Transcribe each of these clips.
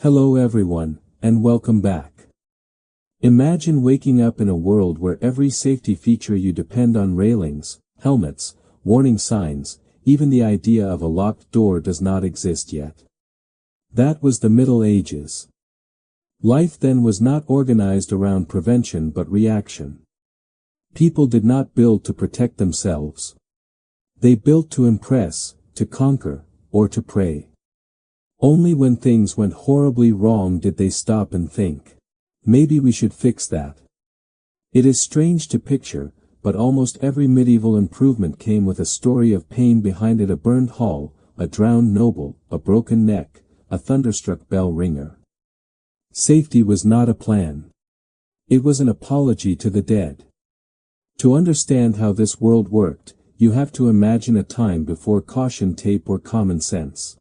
Hello everyone, and welcome back. Imagine waking up in a world where every safety feature you depend on railings, helmets, warning signs, even the idea of a locked door does not exist yet. That was the Middle Ages. Life then was not organized around prevention but reaction. People did not build to protect themselves. They built to impress, to conquer, or to prey. Only when things went horribly wrong did they stop and think, maybe we should fix that. It is strange to picture, but almost every medieval improvement came with a story of pain behind it: a burned hall, a drowned noble, a broken neck, a thunderstruck bell ringer. Safety was not a plan. It was an apology to the dead. To understand how this world worked, you have to imagine a time before caution tape or common sense.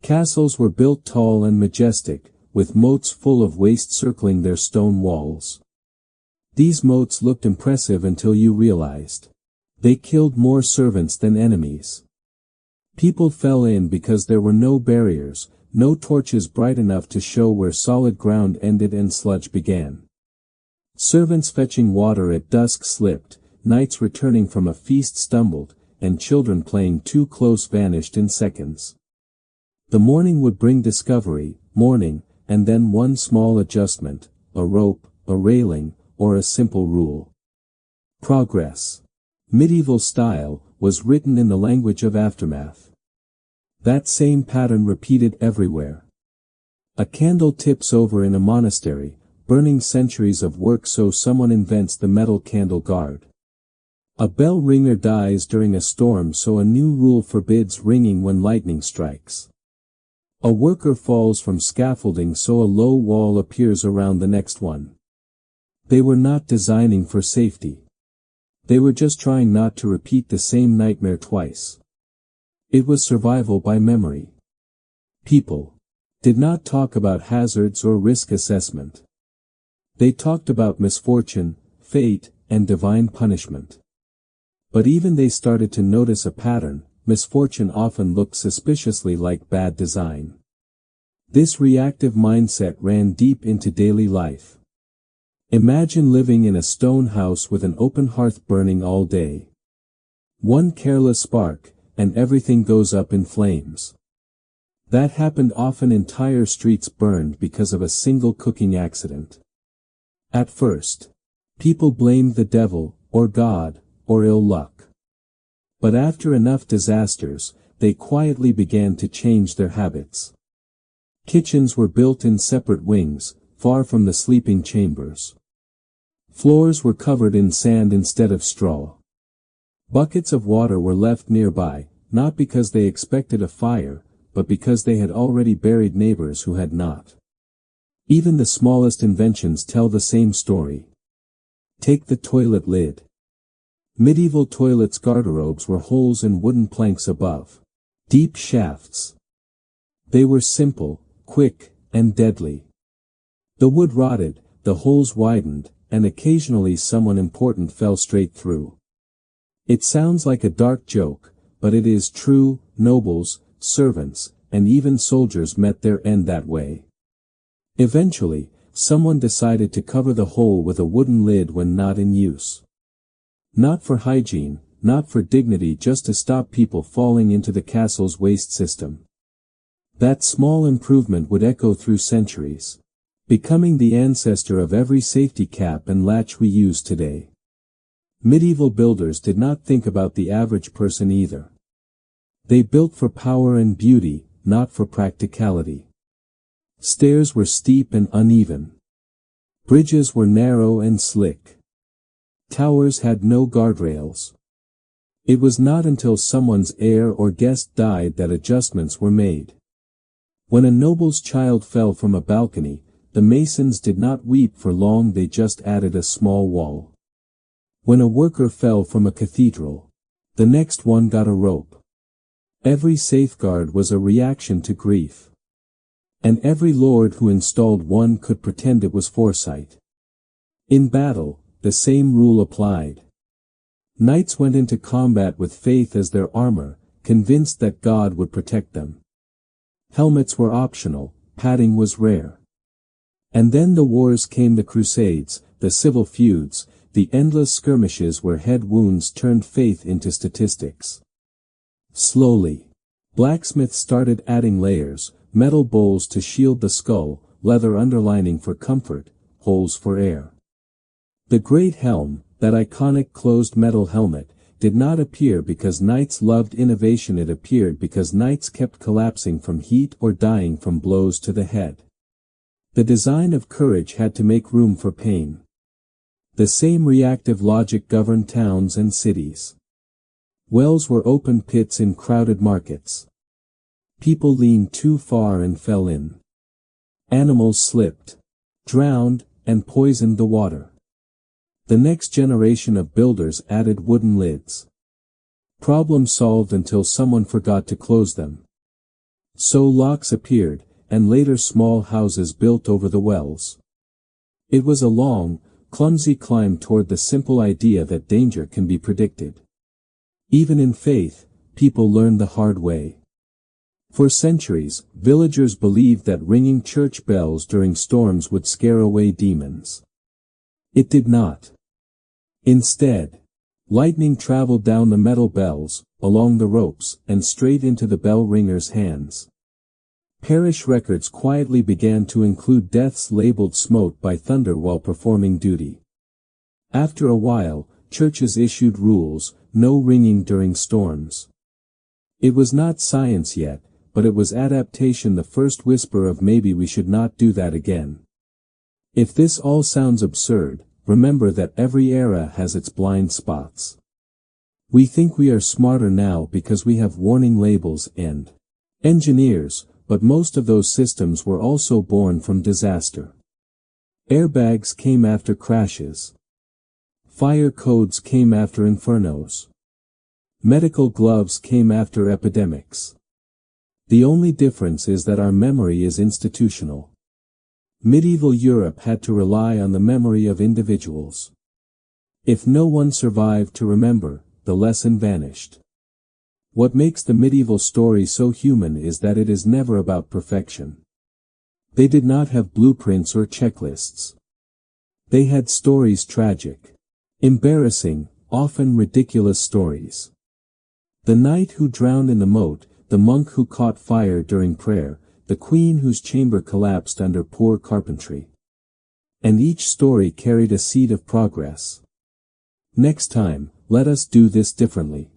Castles were built tall and majestic, with moats full of waste circling their stone walls. These moats looked impressive until you realized they killed more servants than enemies. People fell in because there were no barriers, no torches bright enough to show where solid ground ended and sludge began. Servants fetching water at dusk slipped, knights returning from a feast stumbled, and children playing too close vanished in seconds. The morning would bring discovery, mourning, and then one small adjustment, a rope, a railing, or a simple rule. Progress. Medieval style was written in the language of aftermath. That same pattern repeated everywhere. A candle tips over in a monastery, burning centuries of work, so someone invents the metal candle guard. A bell ringer dies during a storm, so a new rule forbids ringing when lightning strikes. A worker falls from scaffolding, so a low wall appears around the next one. They were not designing for safety. They were just trying not to repeat the same nightmare twice. It was survival by memory. People did not talk about hazards or risk assessment. They talked about misfortune, fate, and divine punishment. But even they started to notice a pattern: misfortune often looked suspiciously like bad design. This reactive mindset ran deep into daily life. Imagine living in a stone house with an open hearth burning all day. One careless spark, and everything goes up in flames. That happened often. Entire streets burned because of a single cooking accident. At first, people blamed the devil, or God, or ill luck. But after enough disasters, they quietly began to change their habits. Kitchens were built in separate wings, far from the sleeping chambers. Floors were covered in sand instead of straw. Buckets of water were left nearby, not because they expected a fire, but because they had already buried neighbors who had not. Even the smallest inventions tell the same story. Take the toilet lid. Medieval toilets' garderobes were holes in wooden planks above deep shafts. They were simple, quick, and deadly. The wood rotted, the holes widened, and occasionally someone important fell straight through. It sounds like a dark joke, but it is true. Nobles, servants, and even soldiers met their end that way. Eventually, someone decided to cover the hole with a wooden lid when not in use. Not for hygiene, not for dignity, just to stop people falling into the castle's waste system. That small improvement would echo through centuries, becoming the ancestor of every safety cap and latch we use today. Medieval builders did not think about the average person either. They built for power and beauty, not for practicality. Stairs were steep and uneven. Bridges were narrow and slick. Towers had no guardrails. It was not until someone's heir or guest died that adjustments were made. When a noble's child fell from a balcony, the masons did not weep for long, they just added a small wall. When a worker fell from a cathedral, the next one got a rope. Every safeguard was a reaction to grief. And every lord who installed one could pretend it was foresight. In battle, the same rule applied. Knights went into combat with faith as their armor, convinced that God would protect them. Helmets were optional, padding was rare. And then the wars came, the crusades, the civil feuds, the endless skirmishes where head wounds turned faith into statistics. Slowly, blacksmiths started adding layers, metal bowls to shield the skull, leather underlining for comfort, holes for air. The great helm, that iconic closed metal helmet, did not appear because knights loved innovation. It appeared because knights kept collapsing from heat or dying from blows to the head. The design of courage had to make room for pain. The same reactive logic governed towns and cities. Wells were open pits in crowded markets. People leaned too far and fell in. Animals slipped, drowned, and poisoned the water. The next generation of builders added wooden lids. Problem solved until someone forgot to close them. So locks appeared, and later small houses built over the wells. It was a long, clumsy climb toward the simple idea that danger can be predicted. Even in faith, people learned the hard way. For centuries, villagers believed that ringing church bells during storms would scare away demons. It did not. Instead, lightning traveled down the metal bells, along the ropes, and straight into the bell ringer's hands. Parish records quietly began to include deaths labeled smote by thunder while performing duty. After a while, churches issued rules, no ringing during storms. It was not science yet, but it was adaptation, the first whisper of maybe we should not do that again. If this all sounds absurd, remember that every era has its blind spots. We think we are smarter now because we have warning labels and engineers, but most of those systems were also born from disaster. Airbags came after crashes. Fire codes came after infernos. Medical gloves came after epidemics. The only difference is that our memory is institutional. Medieval Europe had to rely on the memory of individuals. If no one survived to remember, the lesson vanished. What makes the medieval story so human is that it is never about perfection. They did not have blueprints or checklists. They had stories, tragic, embarrassing, often ridiculous stories. The knight who drowned in the moat, the monk who caught fire during prayer, the queen whose chamber collapsed under poor carpentry. And each story carried a seed of progress. Next time, let us do this differently.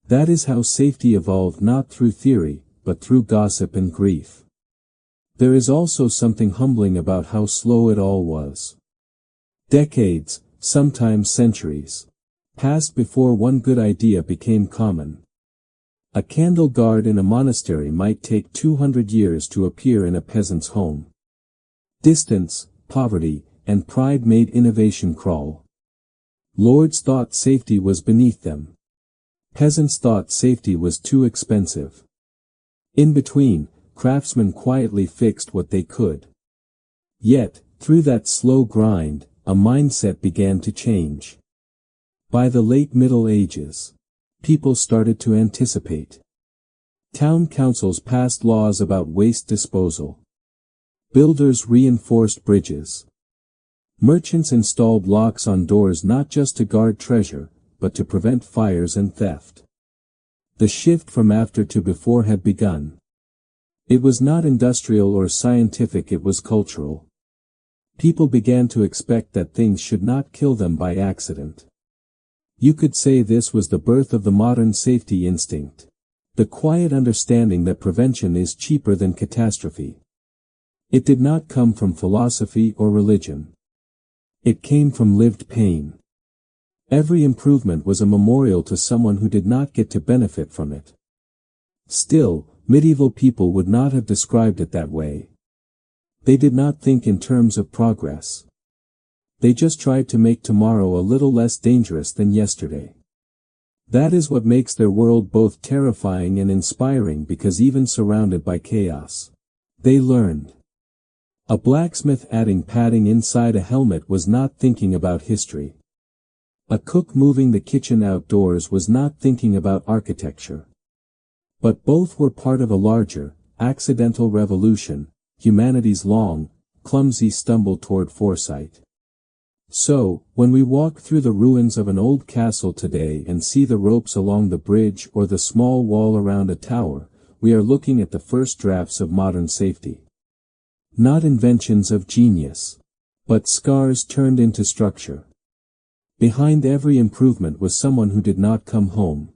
That is how safety evolved, not through theory, but through gossip and grief. There is also something humbling about how slow it all was. Decades, sometimes centuries, passed before one good idea became common. A candle guard in a monastery might take 200 years to appear in a peasant's home. Distance, poverty, and pride made innovation crawl. Lords thought safety was beneath them. Peasants thought safety was too expensive. In between, craftsmen quietly fixed what they could. Yet, through that slow grind, a mindset began to change. By the late Middle Ages, people started to anticipate. Town councils passed laws about waste disposal. Builders reinforced bridges. Merchants installed locks on doors not just to guard treasure, but to prevent fires and theft. The shift from after to before had begun. It was not industrial or scientific, it was cultural. People began to expect that things should not kill them by accident. You could say this was the birth of the modern safety instinct. The quiet understanding that prevention is cheaper than catastrophe. It did not come from philosophy or religion. It came from lived pain. Every improvement was a memorial to someone who did not get to benefit from it. Still, medieval people would not have described it that way. They did not think in terms of progress. They just tried to make tomorrow a little less dangerous than yesterday. That is what makes their world both terrifying and inspiring, because even surrounded by chaos, they learned. A blacksmith adding padding inside a helmet was not thinking about history. A cook moving the kitchen outdoors was not thinking about architecture. But both were part of a larger, accidental revolution, humanity's long, clumsy stumble toward foresight. So, when we walk through the ruins of an old castle today and see the ropes along the bridge or the small wall around a tower, we are looking at the first drafts of modern safety. Not inventions of genius, but scars turned into structure. Behind every improvement was someone who did not come home.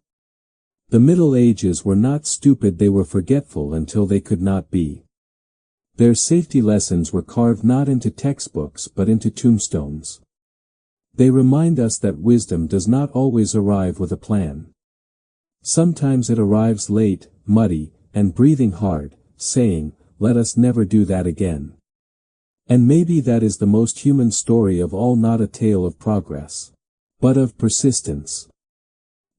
The Middle Ages were not stupid, they were forgetful until they could not be. Their safety lessons were carved not into textbooks but into tombstones. They remind us that wisdom does not always arrive with a plan. Sometimes it arrives late, muddy, and breathing hard, saying, "Let us never do that again." And maybe that is the most human story of all, not a tale of progress, but of persistence.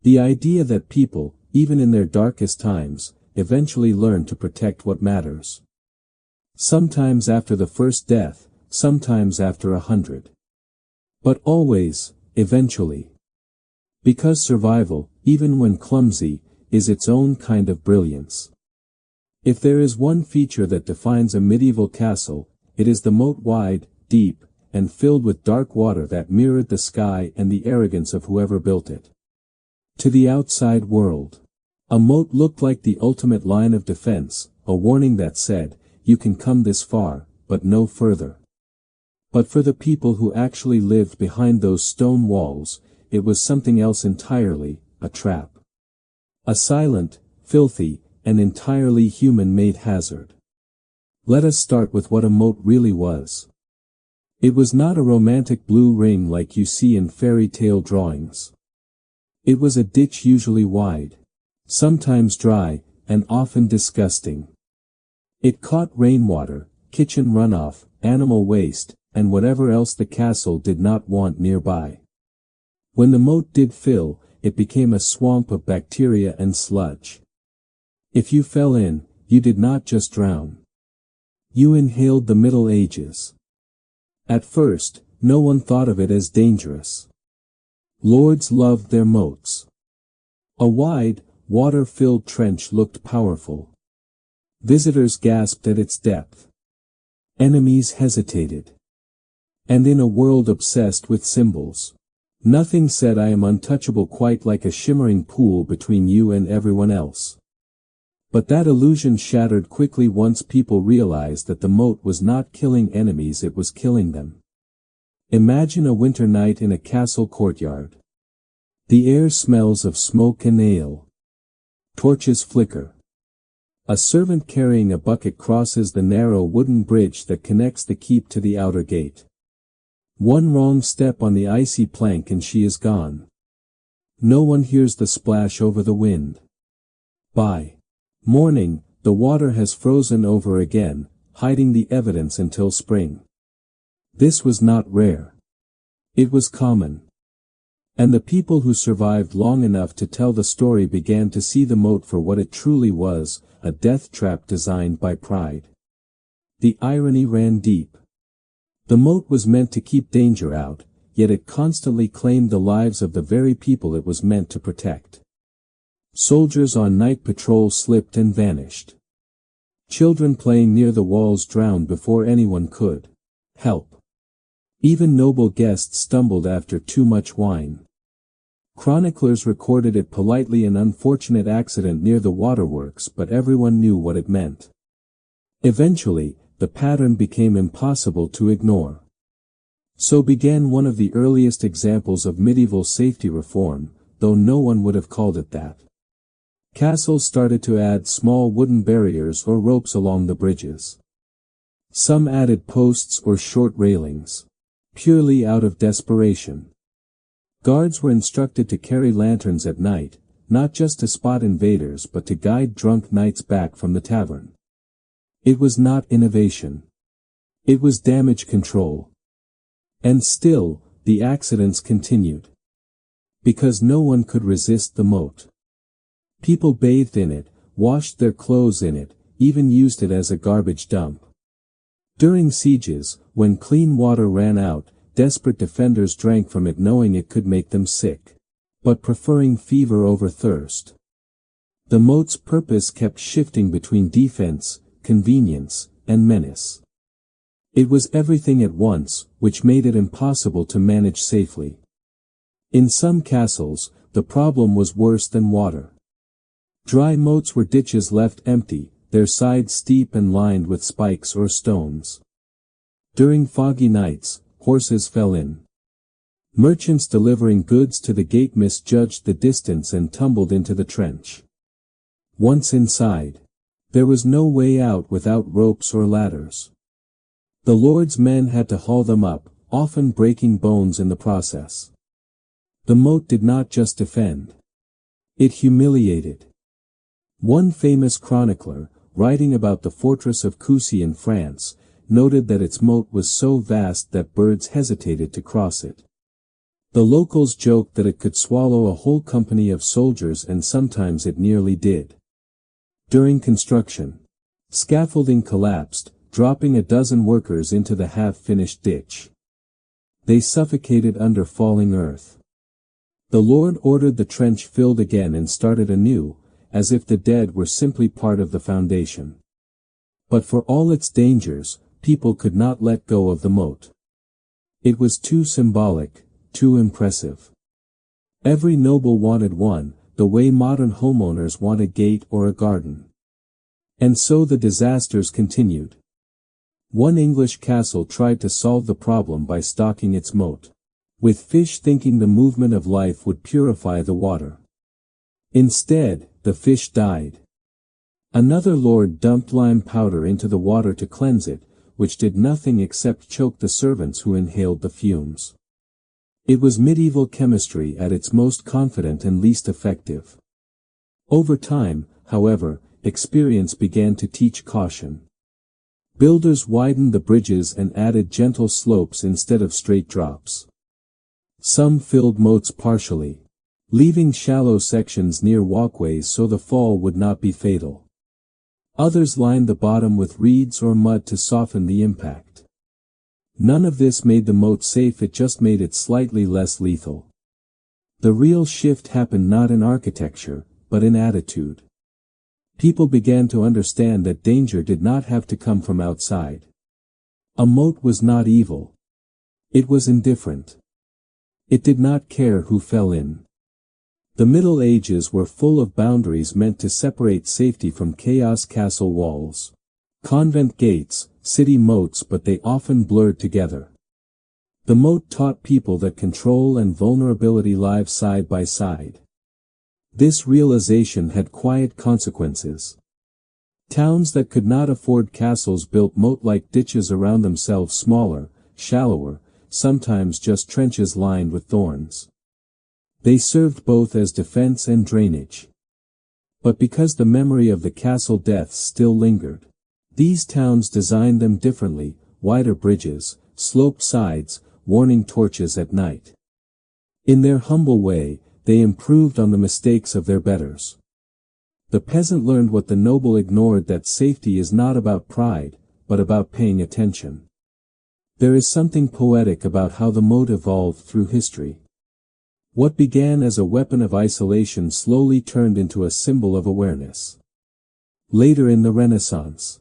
The idea that people, even in their darkest times, eventually learn to protect what matters. Sometimes after the first death, sometimes after 100. But always, eventually. Because survival, even when clumsy, is its own kind of brilliance. If there is one feature that defines a medieval castle, it is the moat, wide, deep, and filled with dark water that mirrored the sky and the arrogance of whoever built it. To the outside world, a moat looked like the ultimate line of defense, a warning that said, "You can come this far, but no further." But for the people who actually lived behind those stone walls, it was something else entirely, a trap. A silent, filthy, and entirely human-made hazard. Let us start with what a moat really was. It was not a romantic blue ring like you see in fairy tale drawings. It was a ditch, usually wide, sometimes dry, and often disgusting. It caught rainwater, kitchen runoff, animal waste, and whatever else the castle did not want nearby. When the moat did fill, it became a swamp of bacteria and sludge. If you fell in, you did not just drown. You inhaled the Middle Ages. At first, no one thought of it as dangerous. Lords loved their moats. A wide, water-filled trench looked powerful. Visitors gasped at its depth. Enemies hesitated. And in a world obsessed with symbols, nothing said "I am untouchable" quite like a shimmering pool between you and everyone else. But that illusion shattered quickly once people realized that the moat was not killing enemies, it was killing them. Imagine a winter night in a castle courtyard. The air smells of smoke and ale. Torches flicker. A servant carrying a bucket crosses the narrow wooden bridge that connects the keep to the outer gate. One wrong step on the icy plank and she is gone. No one hears the splash over the wind. By morning, the water has frozen over again, hiding the evidence until spring. This was not rare. It was common. And the people who survived long enough to tell the story began to see the moat for what it truly was, a death trap designed by pride. The irony ran deep. The moat was meant to keep danger out, yet it constantly claimed the lives of the very people it was meant to protect. Soldiers on night patrol slipped and vanished. Children playing near the walls drowned before anyone could help. Even noble guests stumbled after too much wine. Chroniclers recorded it politely, an unfortunate accident near the waterworks, but everyone knew what it meant. Eventually, the pattern became impossible to ignore. So began one of the earliest examples of medieval safety reform, though no one would have called it that. Castles started to add small wooden barriers or ropes along the bridges. Some added posts or short railings, purely out of desperation. Guards were instructed to carry lanterns at night, not just to spot invaders but to guide drunk knights back from the tavern. It was not innovation. It was damage control. And still, the accidents continued. Because no one could resist the moat. People bathed in it, washed their clothes in it, even used it as a garbage dump. During sieges, when clean water ran out, desperate defenders drank from it knowing it could make them sick, but preferring fever over thirst. The moat's purpose kept shifting between defense, convenience, and menace. It was everything at once, which made it impossible to manage safely. In some castles, the problem was worse than water. Dry moats were ditches left empty, their sides steep and lined with spikes or stones. During foggy nights, horses fell in. Merchants delivering goods to the gate misjudged the distance and tumbled into the trench. Once inside, there was no way out without ropes or ladders. The Lord's men had to haul them up, often breaking bones in the process. The moat did not just defend. It humiliated. One famous chronicler, writing about the fortress of Coucy in France, noted that its moat was so vast that birds hesitated to cross it. The locals joked that it could swallow a whole company of soldiers, and sometimes it nearly did. During construction, scaffolding collapsed, dropping a dozen workers into the half-finished ditch. They suffocated under falling earth. The Lord ordered the trench filled again and started anew, as if the dead were simply part of the foundation. But for all its dangers, people could not let go of the moat. It was too symbolic, too impressive. Every noble wanted one, the way modern homeowners want a gate or a garden. And so the disasters continued. One English castle tried to solve the problem by stocking its moat with fish, thinking the movement of life would purify the water. Instead, the fish died. Another lord dumped lime powder into the water to cleanse it, which did nothing except choke the servants who inhaled the fumes. It was medieval chemistry at its most confident and least effective. Over time, however, experience began to teach caution. Builders widened the bridges and added gentle slopes instead of straight drops. Some filled moats partially, leaving shallow sections near walkways so the fall would not be fatal. Others lined the bottom with reeds or mud to soften the impact. None of this made the moat safe, it just made it slightly less lethal. The real shift happened not in architecture, but in attitude. People began to understand that danger did not have to come from outside. A moat was not evil. It was indifferent. It did not care who fell in. The Middle Ages were full of boundaries meant to separate safety from chaos: castle walls, convent gates, city moats, but they often blurred together. The moat taught people that control and vulnerability live side by side. This realization had quiet consequences. Towns that could not afford castles built moat-like ditches around themselves, smaller, shallower, sometimes just trenches lined with thorns. They served both as defense and drainage. But because the memory of the castle deaths still lingered, these towns designed them differently: wider bridges, sloped sides, warning torches at night. In their humble way, they improved on the mistakes of their betters. The peasant learned what the noble ignored, that safety is not about pride, but about paying attention. There is something poetic about how the moat evolved through history. What began as a weapon of isolation slowly turned into a symbol of awareness. Later in the Renaissance,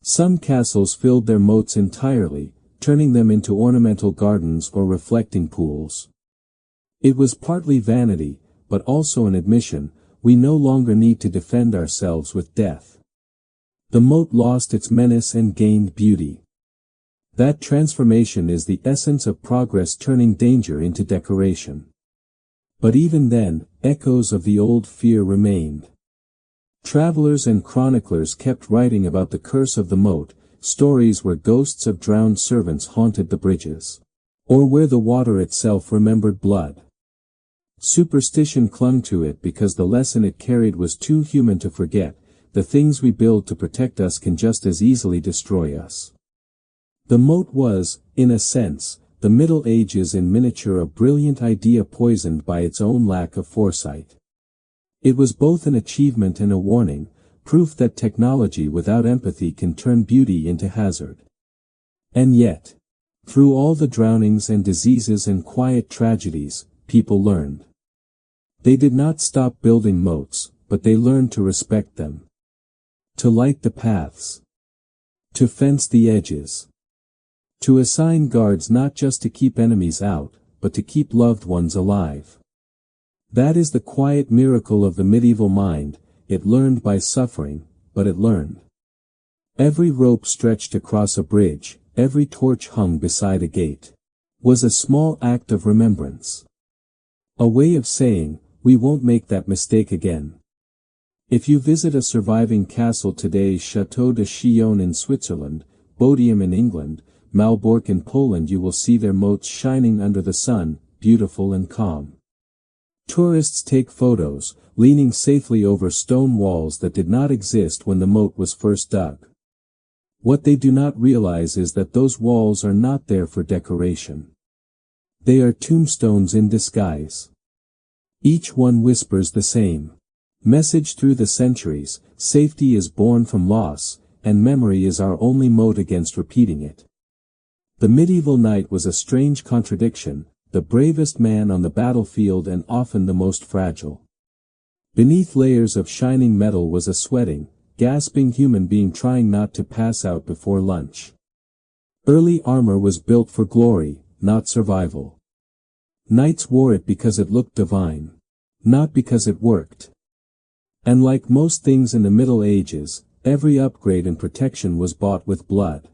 some castles filled their moats entirely, turning them into ornamental gardens or reflecting pools. It was partly vanity, but also an admission: we no longer need to defend ourselves with death. The moat lost its menace and gained beauty. That transformation is the essence of progress, turning danger into decoration. But even then, echoes of the old fear remained. Travelers and chroniclers kept writing about the curse of the moat, stories where ghosts of drowned servants haunted the bridges, or where the water itself remembered blood. Superstition clung to it because the lesson it carried was too human to forget: the things we build to protect us can just as easily destroy us. The moat was, in a sense, the Middle Ages in miniature, a brilliant idea poisoned by its own lack of foresight. It was both an achievement and a warning, proof that technology without empathy can turn beauty into hazard. And yet, through all the drownings and diseases and quiet tragedies, people learned. They did not stop building moats, but they learned to respect them, to light the paths, To fence the edges. To assign guards not just to keep enemies out, but to keep loved ones alive. That is the quiet miracle of the medieval mind. It learned by suffering, but it learned. Every rope stretched across a bridge, every torch hung beside a gate, was a small act of remembrance. A way of saying, we won't make that mistake again. If you visit a surviving castle today, Château de Chillon in Switzerland, Bodiam in England, Malbork in Poland, you will see their moats shining under the sun, beautiful and calm. Tourists take photos, leaning safely over stone walls that did not exist when the moat was first dug. What they do not realize is that those walls are not there for decoration. They are tombstones in disguise. Each one whispers the same message through the centuries: safety is born from loss, and memory is our only moat against repeating it. The medieval knight was a strange contradiction, the bravest man on the battlefield and often the most fragile. Beneath layers of shining metal was a sweating, gasping human being trying not to pass out before lunch. Early armor was built for glory, not survival. Knights wore it because it looked divine, not because it worked. And like most things in the Middle Ages, every upgrade and protection was bought with blood.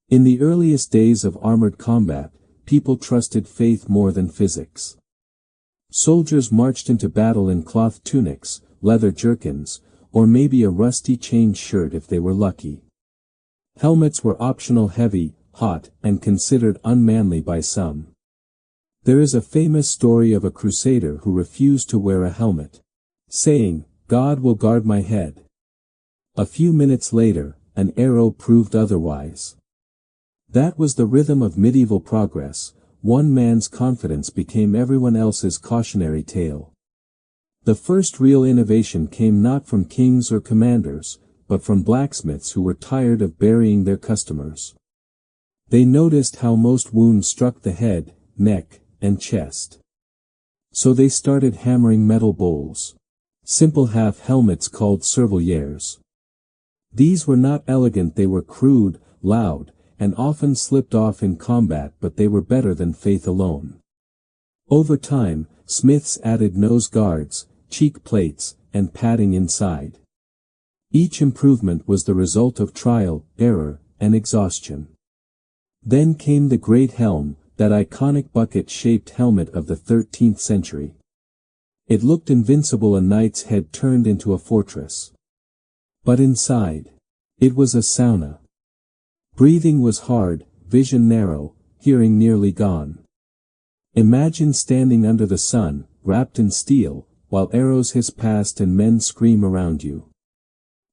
In the earliest days of armored combat, people trusted faith more than physics. Soldiers marched into battle in cloth tunics, leather jerkins, or maybe a rusty chain shirt if they were lucky. Helmets were optional, heavy, hot, and considered unmanly by some. There is a famous story of a crusader who refused to wear a helmet, saying, "God will guard my head." A few minutes later, an arrow proved otherwise. That was the rhythm of medieval progress. One man's confidence became everyone else's cautionary tale. The first real innovation came not from kings or commanders, but from blacksmiths who were tired of burying their customers. They noticed how most wounds struck the head, neck, and chest. So they started hammering metal bowls. Simple half-helmets called serviliers. These were not elegant, they were crude, loud, and often slipped off in combat, but they were better than faith alone. Over time, smiths added nose guards, cheek plates, and padding inside. Each improvement was the result of trial, error, and exhaustion. Then came the great helm, that iconic bucket-shaped helmet of the 13th century. It looked invincible, a knight's head turned into a fortress. But inside, it was a sauna. Breathing was hard, vision narrow, hearing nearly gone. Imagine standing under the sun, wrapped in steel, while arrows hiss past and men scream around you.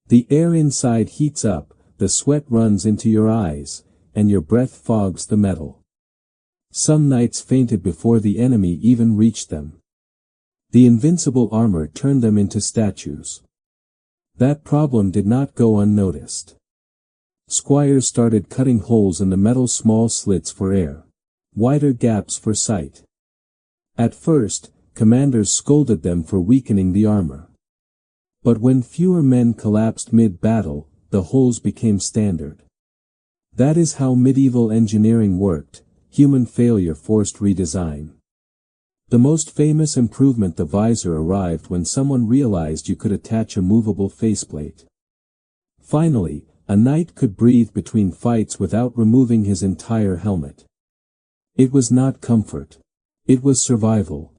The air inside heats up, the sweat runs into your eyes, and your breath fogs the metal. Some knights fainted before the enemy even reached them. The invincible armor turned them into statues. That problem did not go unnoticed. Squires started cutting holes in the metal, small slits for air, wider gaps for sight. At first, commanders scolded them for weakening the armor. But when fewer men collapsed mid-battle, the holes became standard. That is how medieval engineering worked. Human failure forced redesign. The most famous improvement, the visor, arrived when someone realized you could attach a movable faceplate. Finally, a knight could breathe between fights without removing his entire helmet. It was not comfort. It was survival.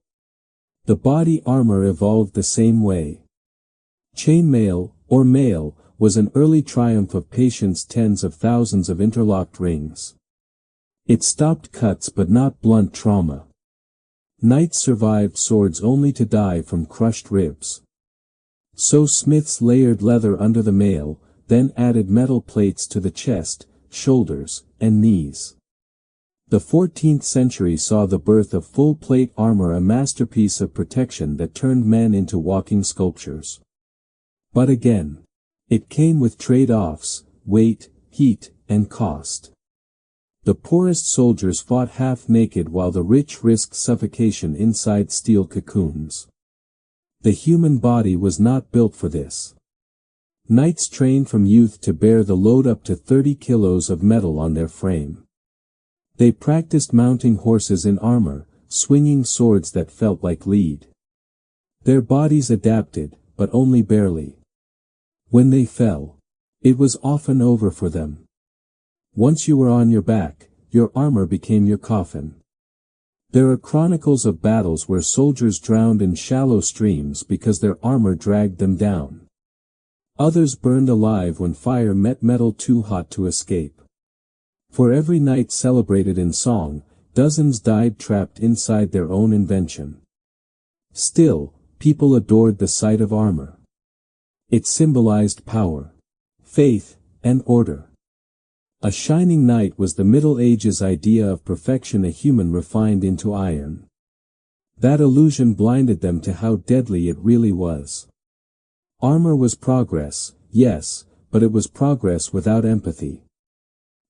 The body armor evolved the same way. Chainmail, or mail, was an early triumph of patience, tens of thousands of interlocked rings. It stopped cuts but not blunt trauma. Knights survived swords only to die from crushed ribs. So smiths layered leather under the mail, then added metal plates to the chest, shoulders, and knees. The 14th century saw the birth of full-plate armor, a masterpiece of protection that turned men into walking sculptures. But again, it came with trade-offs: weight, heat, and cost. The poorest soldiers fought half-naked while the rich risked suffocation inside steel cocoons. The human body was not built for this. Knights trained from youth to bear the load up to 30 kilos of metal on their frame. They practiced mounting horses in armor, swinging swords that felt like lead. Their bodies adapted, but only barely. When they fell, it was often over for them. Once you were on your back, your armor became your coffin. There are chronicles of battles where soldiers drowned in shallow streams because their armor dragged them down. Others burned alive when fire met metal too hot to escape. For every knight celebrated in song, dozens died trapped inside their own invention. Still, people adored the sight of armor. It symbolized power, faith, and order. A shining knight was the Middle Ages idea of perfection, a human refined into iron. That illusion blinded them to how deadly it really was. Armor was progress, yes, but it was progress without empathy.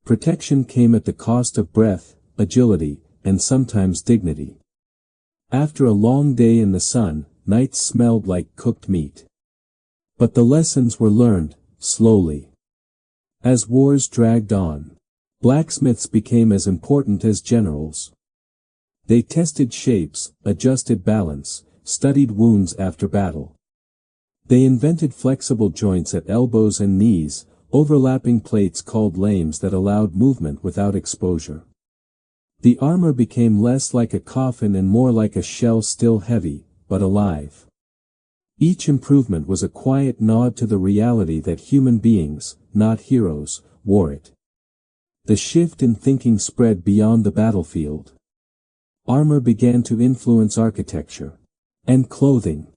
Protection came at the cost of breath, agility, and sometimes dignity. After a long day in the sun, knights smelled like cooked meat. But the lessons were learned, slowly. As wars dragged on, blacksmiths became as important as generals. They tested shapes, adjusted balance, studied wounds after battle. They invented flexible joints at elbows and knees, overlapping plates called lames that allowed movement without exposure. The armor became less like a coffin and more like a shell, still heavy, but alive. Each improvement was a quiet nod to the reality that human beings, not heroes, wore it. The shift in thinking spread beyond the battlefield. Armor began to influence architecture and clothing.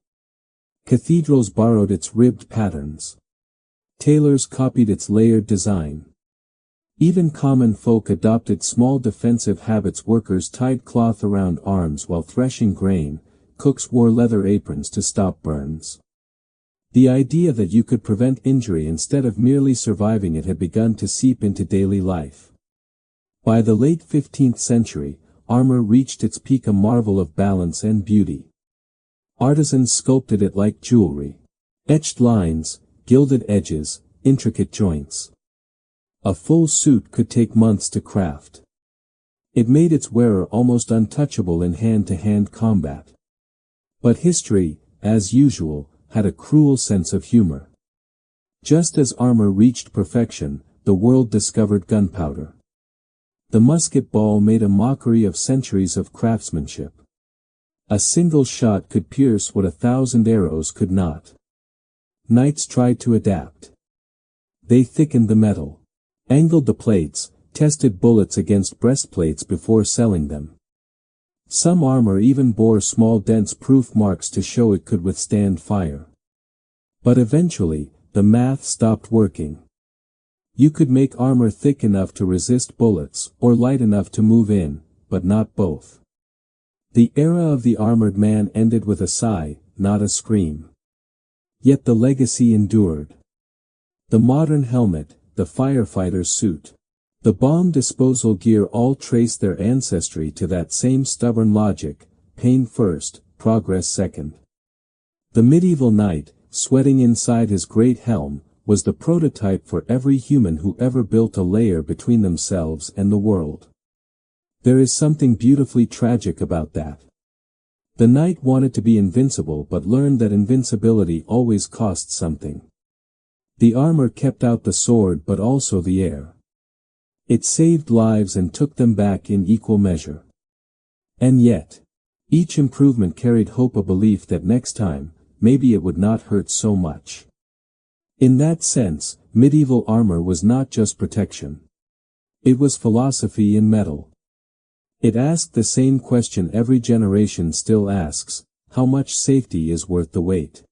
Cathedrals borrowed its ribbed patterns. Tailors copied its layered design. Even common folk adopted small defensive habits. Workers tied cloth around arms while threshing grain. Cooks wore leather aprons to stop burns. The idea that you could prevent injury instead of merely surviving it had begun to seep into daily life. By the late 15th century, armor reached its peak, a marvel of balance and beauty. Artisans sculpted it like jewelry. Etched lines, gilded edges, intricate joints. A full suit could take months to craft. It made its wearer almost untouchable in hand-to-hand combat. But history, as usual, had a cruel sense of humor. Just as armor reached perfection, the world discovered gunpowder. The musket ball made a mockery of centuries of craftsmanship. A single shot could pierce what 1,000 arrows could not. Knights tried to adapt. They thickened the metal, angled the plates, tested bullets against breastplates before selling them. Some armor even bore small dents-proof marks to show it could withstand fire. But eventually, the math stopped working. You could make armor thick enough to resist bullets, or light enough to move in, but not both. The era of the armored man ended with a sigh, not a scream. Yet the legacy endured. The modern helmet, the firefighter's suit, the bomb disposal gear all trace their ancestry to that same stubborn logic: pain first, progress second. The medieval knight, sweating inside his great helm, was the prototype for every human who ever built a layer between themselves and the world. There is something beautifully tragic about that. The knight wanted to be invincible but learned that invincibility always costs something. The armor kept out the sword but also the air. It saved lives and took them back in equal measure. And yet, each improvement carried hope, a belief that next time, maybe it would not hurt so much. In that sense, medieval armor was not just protection. It was philosophy in metal. It asked the same question every generation still asks: how much safety is worth the wait?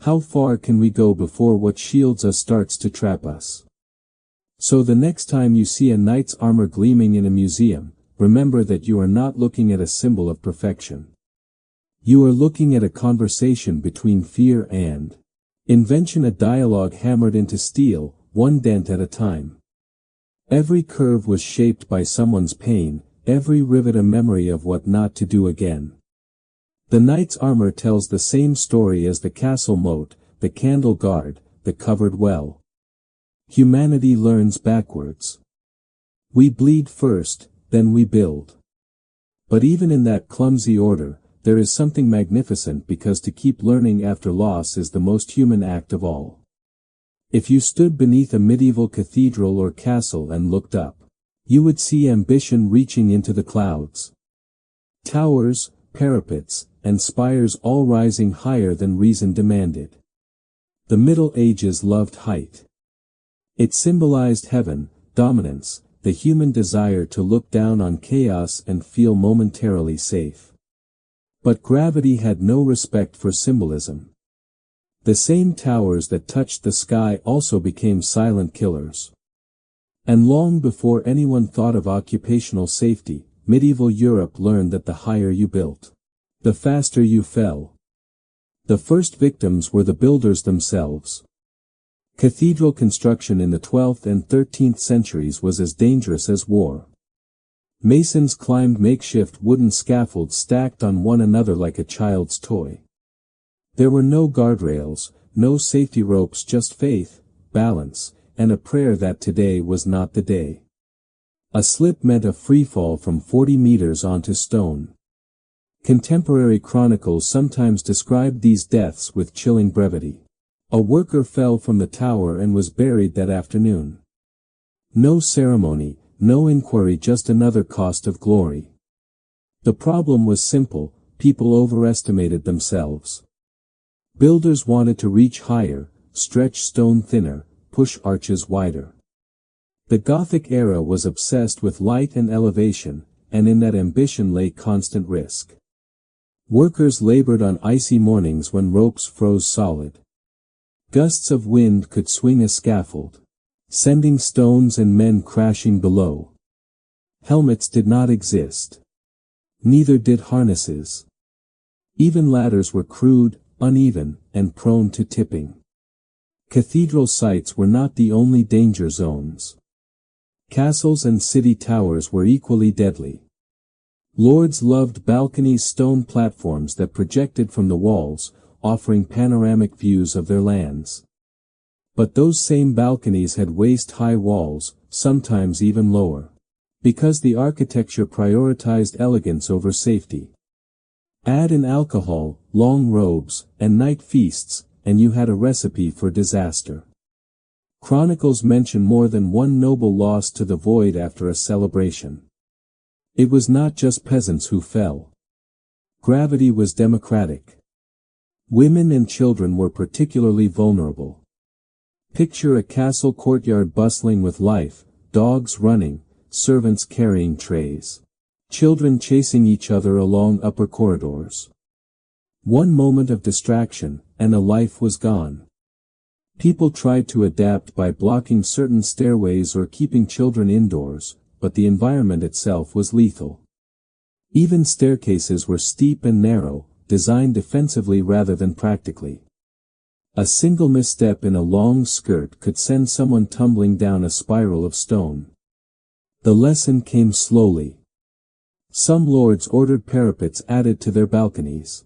How far can we go before what shields us starts to trap us? So the next time you see a knight's armor gleaming in a museum, remember that you are not looking at a symbol of perfection. You are looking at a conversation between fear and invention, a dialogue hammered into steel, one dent at a time. Every curve was shaped by someone's pain, every rivet a memory of what not to do again. The knight's armor tells the same story as the castle moat, the candle guard, the covered well. Humanity learns backwards. We bleed first, then we build. But even in that clumsy order, there is something magnificent, because to keep learning after loss is the most human act of all. If you stood beneath a medieval cathedral or castle and looked up, you would see ambition reaching into the clouds. Towers, parapets, and spires all rising higher than reason demanded. The Middle Ages loved height. It symbolized heaven, dominance, the human desire to look down on chaos and feel momentarily safe. But gravity had no respect for symbolism. The same towers that touched the sky also became silent killers. And long before anyone thought of occupational safety, medieval Europe learned that the higher you built, the faster you fell. The first victims were the builders themselves. Cathedral construction in the 12th and 13th centuries was as dangerous as war. Masons climbed makeshift wooden scaffolds stacked on one another like a child's toy. There were no guardrails, no safety ropes, just faith, balance, and a prayer that today was not the day. A slip meant a freefall from 40 meters onto stone. Contemporary chronicles sometimes described these deaths with chilling brevity. A worker fell from the tower and was buried that afternoon. No ceremony, no inquiry, just another cost of glory. The problem was simple: people overestimated themselves. Builders wanted to reach higher, stretch stone thinner, push arches wider. The Gothic era was obsessed with light and elevation, and in that ambition lay constant risk. Workers labored on icy mornings when ropes froze solid. Gusts of wind could swing a scaffold, sending stones and men crashing below. Helmets did not exist. Neither did harnesses. Even ladders were crude, uneven, and prone to tipping. Cathedral sites were not the only danger zones. Castles and city towers were equally deadly. Lords loved balconies, stone platforms that projected from the walls, offering panoramic views of their lands. But those same balconies had waist-high walls, sometimes even lower, because the architecture prioritized elegance over safety. Add in alcohol, long robes, and night feasts, and you had a recipe for disaster. Chronicles mention more than one noble lost to the void after a celebration. It was not just peasants who fell. Gravity was democratic. Women and children were particularly vulnerable. Picture a castle courtyard bustling with life, dogs running, servants carrying trays, children chasing each other along upper corridors. One moment of distraction, and a life was gone. People tried to adapt by blocking certain stairways or keeping children indoors, but the environment itself was lethal. Even staircases were steep and narrow, designed defensively rather than practically. A single misstep in a long skirt could send someone tumbling down a spiral of stone. The lesson came slowly. Some lords ordered parapets added to their balconies.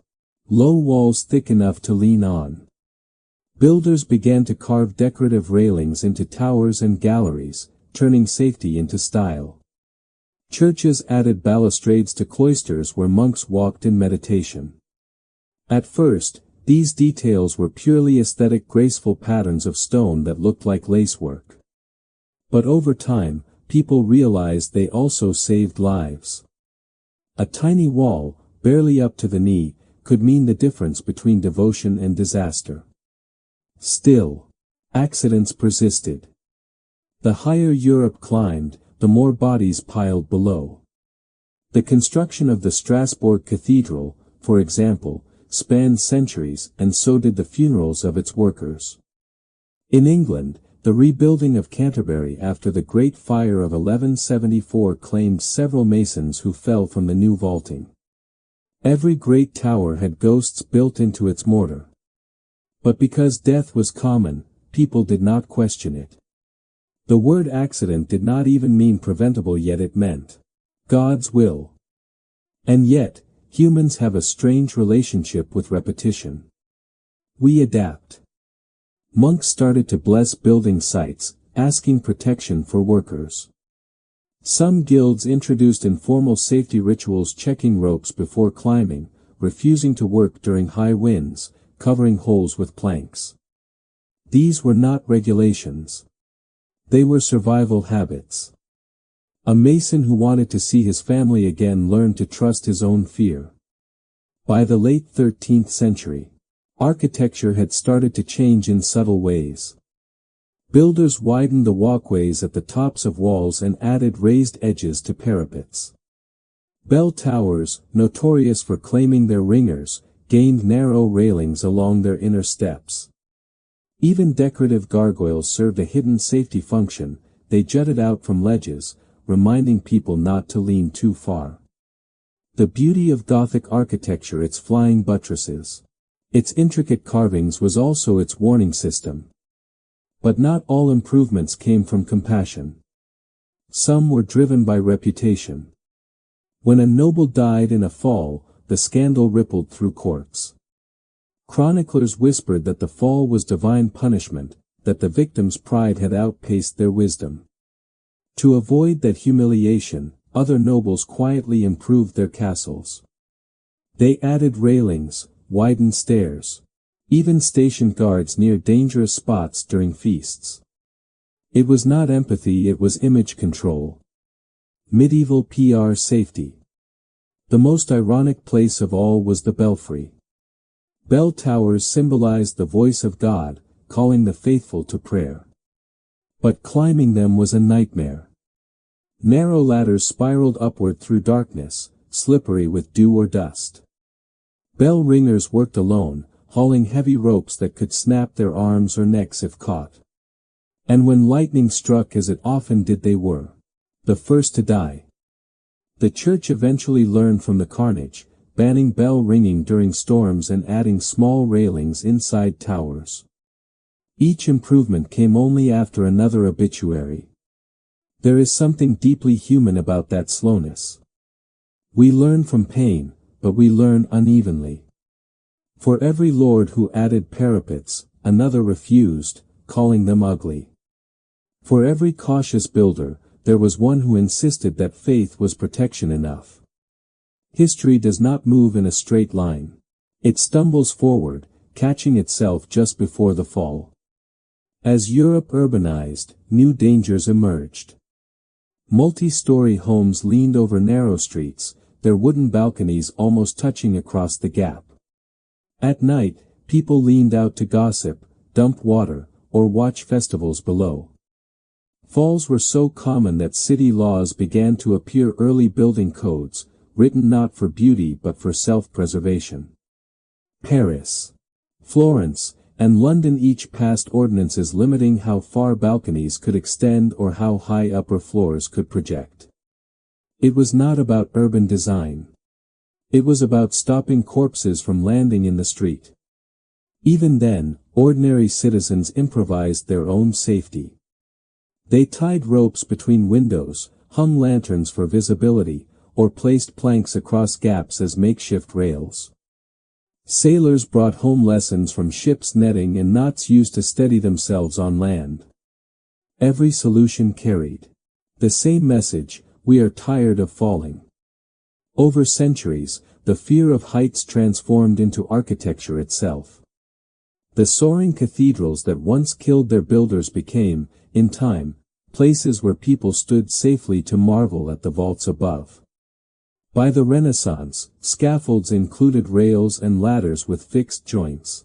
Low walls thick enough to lean on. Builders began to carve decorative railings into towers and galleries, turning safety into style. Churches added balustrades to cloisters where monks walked in meditation. At first, these details were purely aesthetic, graceful patterns of stone that looked like lacework. But over time, people realized they also saved lives. A tiny wall, barely up to the knee, could mean the difference between devotion and disaster. Still, accidents persisted. The higher Europe climbed, the more bodies piled below. The construction of the Strasbourg Cathedral, for example, spanned centuries, and so did the funerals of its workers. In England, the rebuilding of Canterbury after the Great Fire of 1174 claimed several masons who fell from the new vaulting. Every great tower had ghosts built into its mortar. But because death was common, people did not question it. The word accident did not even mean preventable, yet it meant God's will. And yet, humans have a strange relationship with repetition. We adapt. Monks started to bless building sites, asking protection for workers. Some guilds introduced informal safety rituals, checking ropes before climbing, refusing to work during high winds, covering holes with planks. These were not regulations. They were survival habits. A mason who wanted to see his family again learned to trust his own fear. By the late 13th century, architecture had started to change in subtle ways. Builders widened the walkways at the tops of walls and added raised edges to parapets. Bell towers, notorious for claiming their ringers, gained narrow railings along their inner steps. Even decorative gargoyles served a hidden safety function. They jutted out from ledges, reminding people not to lean too far. The beauty of Gothic architecture, its flying buttresses, its intricate carvings, was also its warning system. But not all improvements came from compassion. Some were driven by reputation. When a noble died in a fall, the scandal rippled through courts. Chroniclers whispered that the fall was divine punishment, that the victim's pride had outpaced their wisdom. To avoid that humiliation, other nobles quietly improved their castles. They added railings, widened stairs, even stationed guards near dangerous spots during feasts. It was not empathy, it was image control. Medieval PR safety. The most ironic place of all was the belfry. Bell towers symbolized the voice of God, calling the faithful to prayer. But climbing them was a nightmare. Narrow ladders spiraled upward through darkness, slippery with dew or dust. Bell ringers worked alone, hauling heavy ropes that could snap their arms or necks if caught. And when lightning struck, as it often did, they were the first to die. The church eventually learned from the carnage, banning bell ringing during storms and adding small railings inside towers. Each improvement came only after another obituary. There is something deeply human about that slowness. We learn from pain, but we learn unevenly. For every lord who added parapets, another refused, calling them ugly. For every cautious builder, there was one who insisted that faith was protection enough. History does not move in a straight line. It stumbles forward, catching itself just before the fall. As Europe urbanized, new dangers emerged. Multi-story homes leaned over narrow streets, their wooden balconies almost touching across the gap. At night, people leaned out to gossip, dump water, or watch festivals below. Falls were so common that city laws began to appear, early building codes, written not for beauty but for self-preservation. Paris, Florence, and London each passed ordinances limiting how far balconies could extend or how high upper floors could project. It was not about urban design. It was about stopping corpses from landing in the street. Even then, ordinary citizens improvised their own safety. They tied ropes between windows, hung lanterns for visibility, or placed planks across gaps as makeshift rails. Sailors brought home lessons from ship's netting and knots used to steady themselves on land. Every solution carried the same message: we are tired of falling. Over centuries, the fear of heights transformed into architecture itself. The soaring cathedrals that once killed their builders became, in time, places where people stood safely to marvel at the vaults above. By the Renaissance, scaffolds included rails and ladders with fixed joints.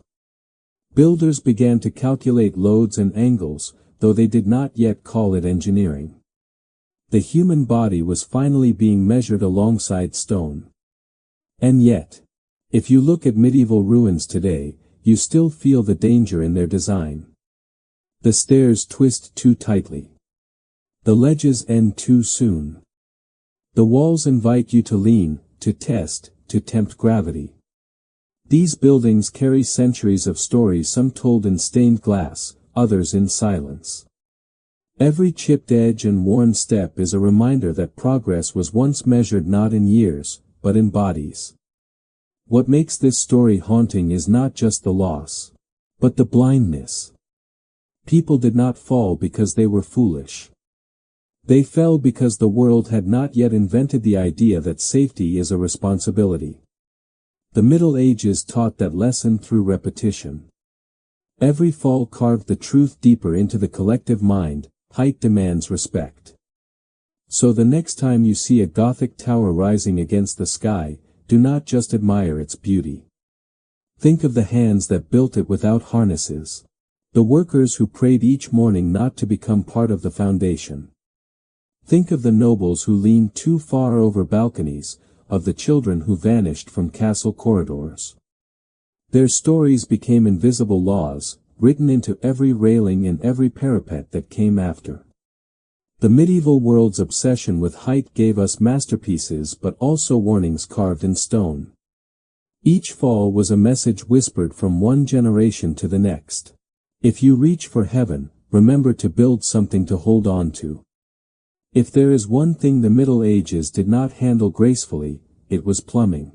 Builders began to calculate loads and angles, though they did not yet call it engineering. The human body was finally being measured alongside stone. And yet, if you look at medieval ruins today, you still feel the danger in their design. The stairs twist too tightly. The ledges end too soon. The walls invite you to lean, to test, to tempt gravity. These buildings carry centuries of stories, some told in stained glass, others in silence. Every chipped edge and worn step is a reminder that progress was once measured not in years, but in bodies. What makes this story haunting is not just the loss, but the blindness. People did not fall because they were foolish. They fell because the world had not yet invented the idea that safety is a responsibility. The Middle Ages taught that lesson through repetition. Every fall carved the truth deeper into the collective mind: height demands respect. So the next time you see a Gothic tower rising against the sky, do not just admire its beauty. Think of the hands that built it without harnesses. The workers who prayed each morning not to become part of the foundation. Think of the nobles who leaned too far over balconies, of the children who vanished from castle corridors. Their stories became invisible laws, written into every railing and every parapet that came after. The medieval world's obsession with height gave us masterpieces but also warnings carved in stone. Each fall was a message whispered from one generation to the next. If you reach for heaven, remember to build something to hold on to. If there is one thing the Middle Ages did not handle gracefully, it was plumbing.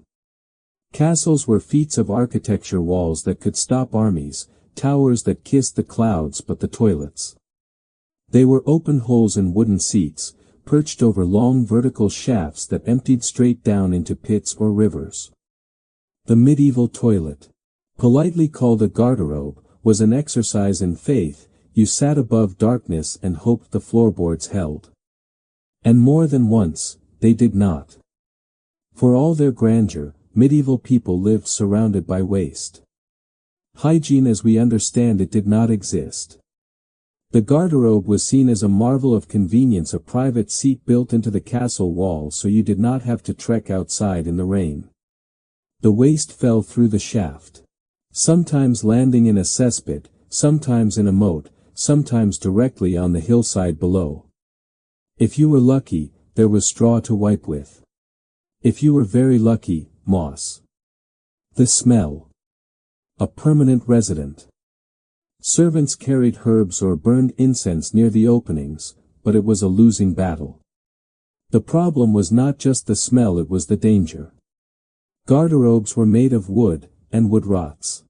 Castles were feats of architecture, walls that could stop armies, towers that kissed the clouds but the toilets. They were open holes in wooden seats, perched over long vertical shafts that emptied straight down into pits or rivers. The medieval toilet, politely called a garderobe, was an exercise in faith. You sat above darkness and hoped the floorboards held. And more than once, they did not. For all their grandeur, medieval people lived surrounded by waste. Hygiene as we understand it did not exist. The garderobe was seen as a marvel of convenience, a private seat built into the castle wall so you did not have to trek outside in the rain. The waste fell through the shaft, sometimes landing in a cesspit, sometimes in a moat, sometimes directly on the hillside below. If you were lucky, there was straw to wipe with. If you were very lucky, moss. The smell. A permanent resident. Servants carried herbs or burned incense near the openings, but it was a losing battle. The problem was not just the smell, it was the danger. Garderobes were made of wood, and wood rots.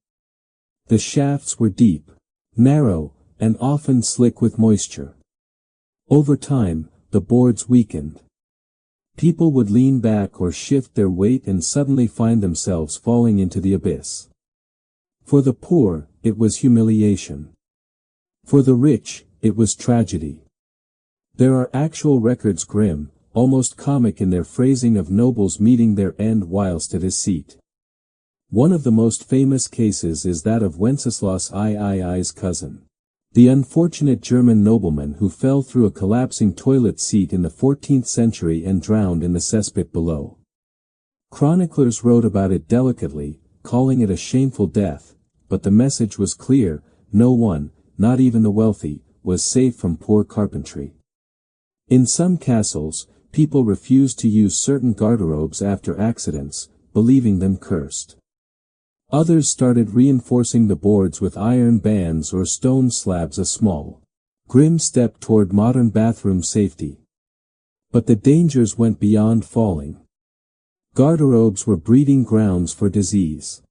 The shafts were deep, narrow, and often slick with moisture. Over time, the boards weakened. People would lean back or shift their weight and suddenly find themselves falling into the abyss. For the poor, it was humiliation. For the rich, it was tragedy. There are actual records, grim, almost comic in their phrasing, of nobles meeting their end whilst at his seat. One of the most famous cases is that of Wenceslas III's cousin, the unfortunate German nobleman who fell through a collapsing toilet seat in the 14th century and drowned in the cesspit below. Chroniclers wrote about it delicately, calling it a shameful death, but the message was clear: no one, not even the wealthy, was safe from poor carpentry. In some castles, people refused to use certain garderobes after accidents, believing them cursed. Others started reinforcing the boards with iron bands or stone slabs, a small, grim step toward modern bathroom safety. But the dangers went beyond falling. Garderobes were breeding grounds for disease.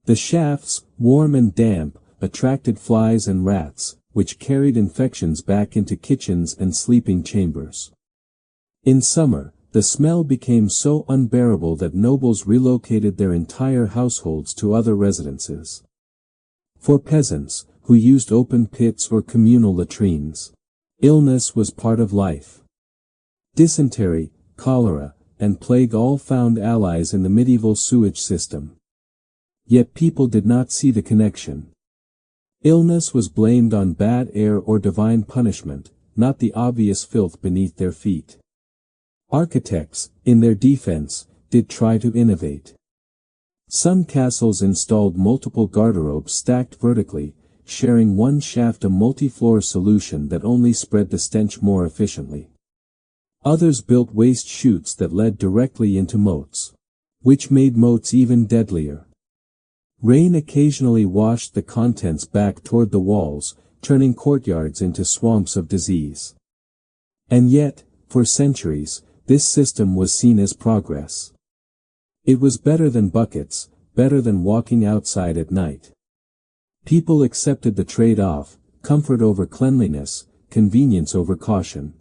The shafts, warm and damp, attracted flies and rats, which carried infections back into kitchens and sleeping chambers. In summer, the smell became so unbearable that nobles relocated their entire households to other residences. For peasants, who used open pits or communal latrines, illness was part of life. Dysentery, cholera, and plague all found allies in the medieval sewage system. Yet people did not see the connection. Illness was blamed on bad air or divine punishment, not the obvious filth beneath their feet. Architects, in their defense, did try to innovate. Some castles installed multiple garderobes stacked vertically, sharing one shaft, a multi-floor solution that only spread the stench more efficiently. Others built waste chutes that led directly into moats, which made moats even deadlier. Rain occasionally washed the contents back toward the walls, turning courtyards into swamps of disease. And yet, for centuries, this system was seen as progress. It was better than buckets, better than walking outside at night. People accepted the trade-off: comfort over cleanliness, convenience over caution.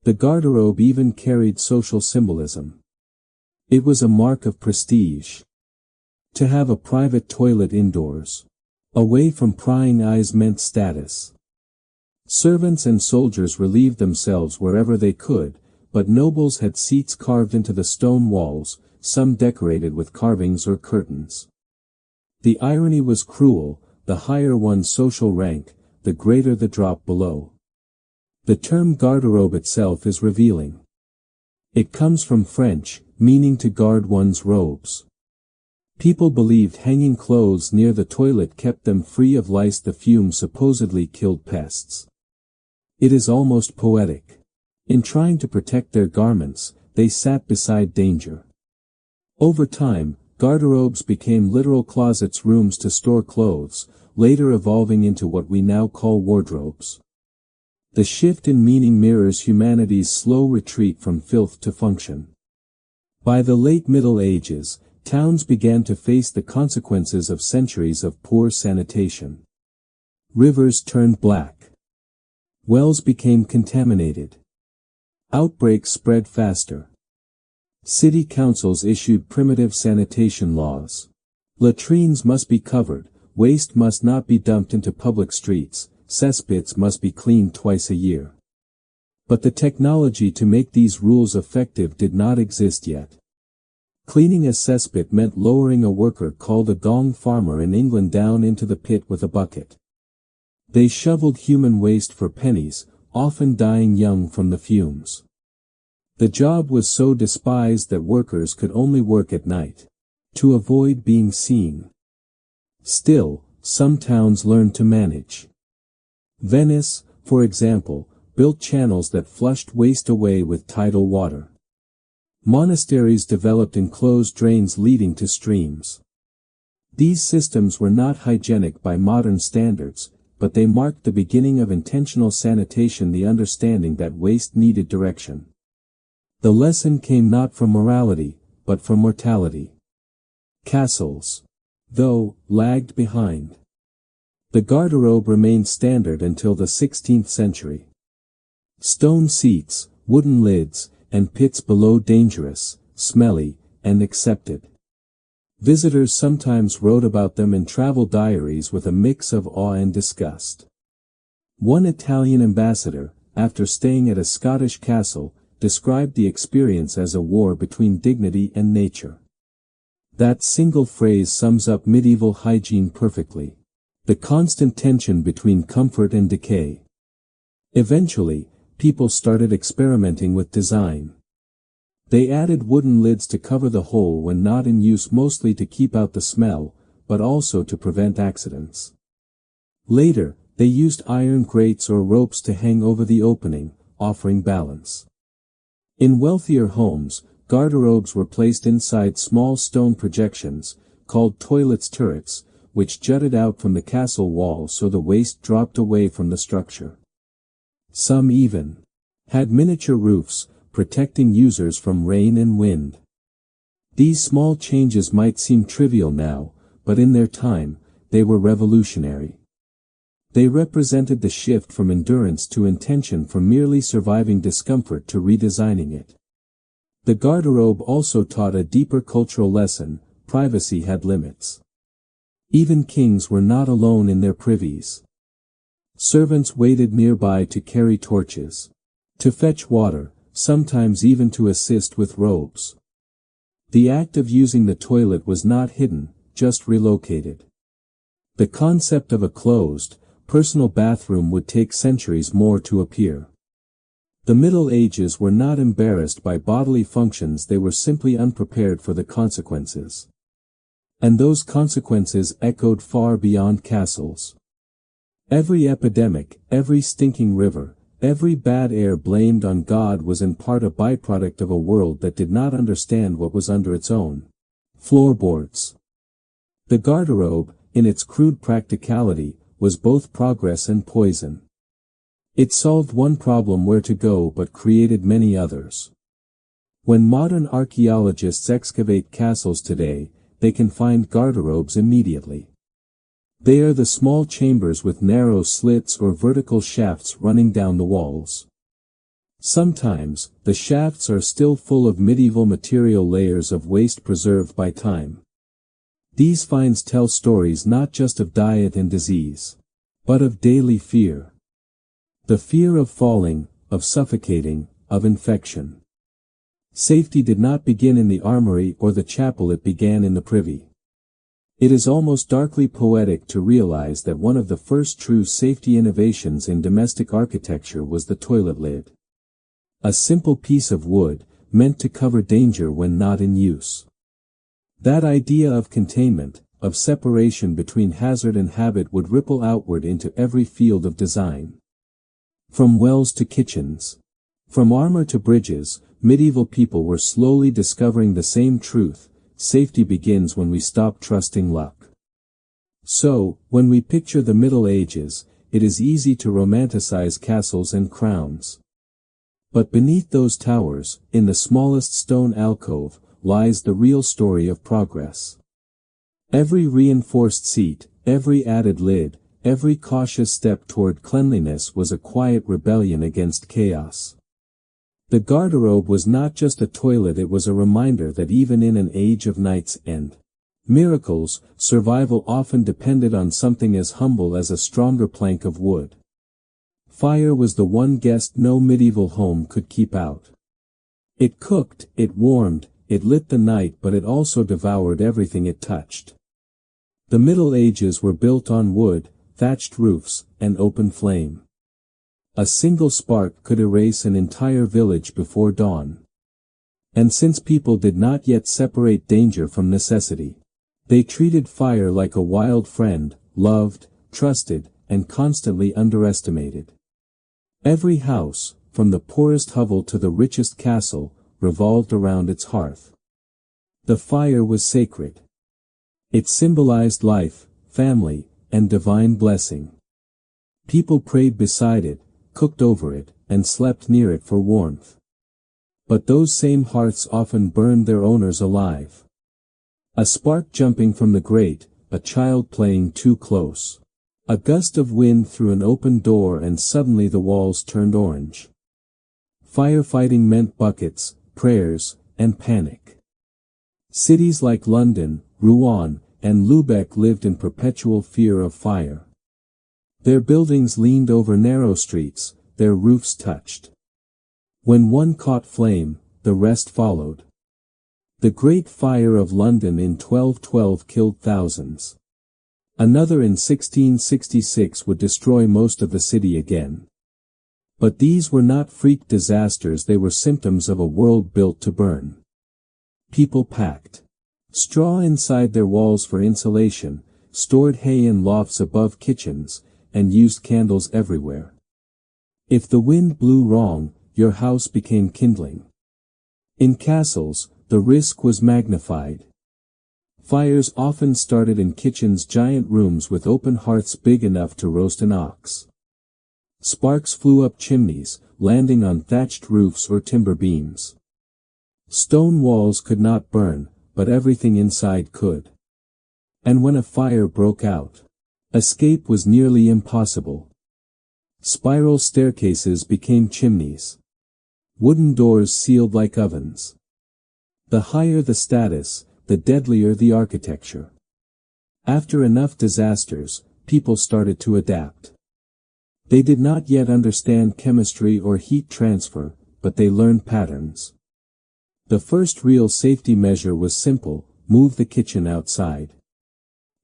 The garderobe even carried social symbolism. It was a mark of prestige. To have a private toilet indoors, away from prying eyes, meant status. Servants and soldiers relieved themselves wherever they could, but nobles had seats carved into the stone walls, some decorated with carvings or curtains. The irony was cruel: the higher one's social rank, the greater the drop below. The term garderobe itself is revealing. It comes from French, meaning to guard one's robes. People believed hanging clothes near the toilet kept them free of lice. The fumes supposedly killed pests. It is almost poetic. In trying to protect their garments, they sat beside danger. Over time, garderobes became literal closets, rooms to store clothes, later evolving into what we now call wardrobes. The shift in meaning mirrors humanity's slow retreat from filth to function. By the late Middle Ages, towns began to face the consequences of centuries of poor sanitation. Rivers turned black. Wells became contaminated. Outbreaks spread faster. City councils issued primitive sanitation laws. Latrines must be covered, waste must not be dumped into public streets, cesspits must be cleaned twice a year. But the technology to make these rules effective did not exist yet. Cleaning a cesspit meant lowering a worker called a gong farmer in England down into the pit with a bucket. They shoveled human waste for pennies, often dying young from the fumes. The job was so despised that workers could only work at night, to avoid being seen. Still, some towns learned to manage. Venice, for example, built channels that flushed waste away with tidal water. Monasteries developed enclosed drains leading to streams. These systems were not hygienic by modern standards, but they marked the beginning of intentional sanitation, the understanding that waste needed direction. The lesson came not from morality, but from mortality. Castles, though, lagged behind. The garderobe remained standard until the 16th century. Stone seats, wooden lids, and pits below dangerous, smelly, and accepted. Visitors sometimes wrote about them in travel diaries with a mix of awe and disgust. One Italian ambassador, after staying at a Scottish castle, described the experience as a war between dignity and nature. That single phrase sums up medieval hygiene perfectly. The constant tension between comfort and decay. Eventually, people started experimenting with design. They added wooden lids to cover the hole when not in use, mostly to keep out the smell, but also to prevent accidents. Later, they used iron grates or ropes to hang over the opening, offering balance. In wealthier homes, garderobes were placed inside small stone projections, called toilets turrets, which jutted out from the castle wall so the waste dropped away from the structure. Some even had miniature roofs, protecting users from rain and wind. These small changes might seem trivial now, but in their time, they were revolutionary. They represented the shift from endurance to intention, from merely surviving discomfort to redesigning it. The garderobe also taught a deeper cultural lesson: privacy had limits. Even kings were not alone in their privies. Servants waited nearby to carry torches, to fetch water, sometimes even to assist with robes. The act of using the toilet was not hidden, just relocated. The concept of a closed, personal bathroom would take centuries more to appear. The Middle Ages were not embarrassed by bodily functions, they were simply unprepared for the consequences. And those consequences echoed far beyond castles. Every epidemic, every stinking river, every bad air blamed on God was in part a byproduct of a world that did not understand what was under its own floorboards. The garderobe, in its crude practicality, was both progress and poison. It solved one problem, where to go, but created many others. When modern archaeologists excavate castles today, they can find garderobes immediately. They are the small chambers with narrow slits or vertical shafts running down the walls. Sometimes, the shafts are still full of medieval material layers of waste preserved by time. These finds tell stories not just of diet and disease, but of daily fear. The fear of falling, of suffocating, of infection. Safety did not begin in the armory or the chapel, it began in the privy. It is almost darkly poetic to realize that one of the first true safety innovations in domestic architecture was the toilet lid. A simple piece of wood, meant to cover danger when not in use. That idea of containment, of separation between hazard and habit would ripple outward into every field of design. From wells to kitchens. From armor to bridges, medieval people were slowly discovering the same truth: safety begins when we stop trusting luck. So, when we picture the Middle Ages, it is easy to romanticize castles and crowns. But beneath those towers, in the smallest stone alcove, lies the real story of progress. Every reinforced seat, every added lid, every cautious step toward cleanliness was a quiet rebellion against chaos. The garderobe was not just a toilet, it was a reminder that even in an age of knights and miracles, survival often depended on something as humble as a stronger plank of wood. Fire was the one guest no medieval home could keep out. It cooked, it warmed, it lit the night, but it also devoured everything it touched. The Middle Ages were built on wood, thatched roofs, and open flame. A single spark could erase an entire village before dawn. And since people did not yet separate danger from necessity, they treated fire like a wild friend, loved, trusted, and constantly underestimated. Every house, from the poorest hovel to the richest castle, revolved around its hearth. The fire was sacred. It symbolized life, family, and divine blessing. People prayed beside it, cooked over it, and slept near it for warmth. But those same hearths often burned their owners alive. A spark jumping from the grate, a child playing too close. A gust of wind through an open door and suddenly the walls turned orange. Firefighting meant buckets, prayers, and panic. Cities like London, Rouen, and Lubeck lived in perpetual fear of fire. Their buildings leaned over narrow streets, their roofs touched. When one caught flame, the rest followed. The Great Fire of London in 1212 killed thousands. Another in 1666 would destroy most of the city again. But these were not freak disasters, they were symptoms of a world built to burn. People packed straw inside their walls for insulation, stored hay in lofts above kitchens, and used candles everywhere. If the wind blew wrong, your house became kindling. In castles, the risk was magnified. Fires often started in kitchens, giant rooms with open hearths big enough to roast an ox. Sparks flew up chimneys, landing on thatched roofs or timber beams. Stone walls could not burn, but everything inside could. And when a fire broke out, escape was nearly impossible. Spiral staircases became chimneys. Wooden doors sealed like ovens. The higher the status, the deadlier the architecture. After enough disasters, people started to adapt. They did not yet understand chemistry or heat transfer, but they learned patterns. The first real safety measure was simple: move the kitchen outside.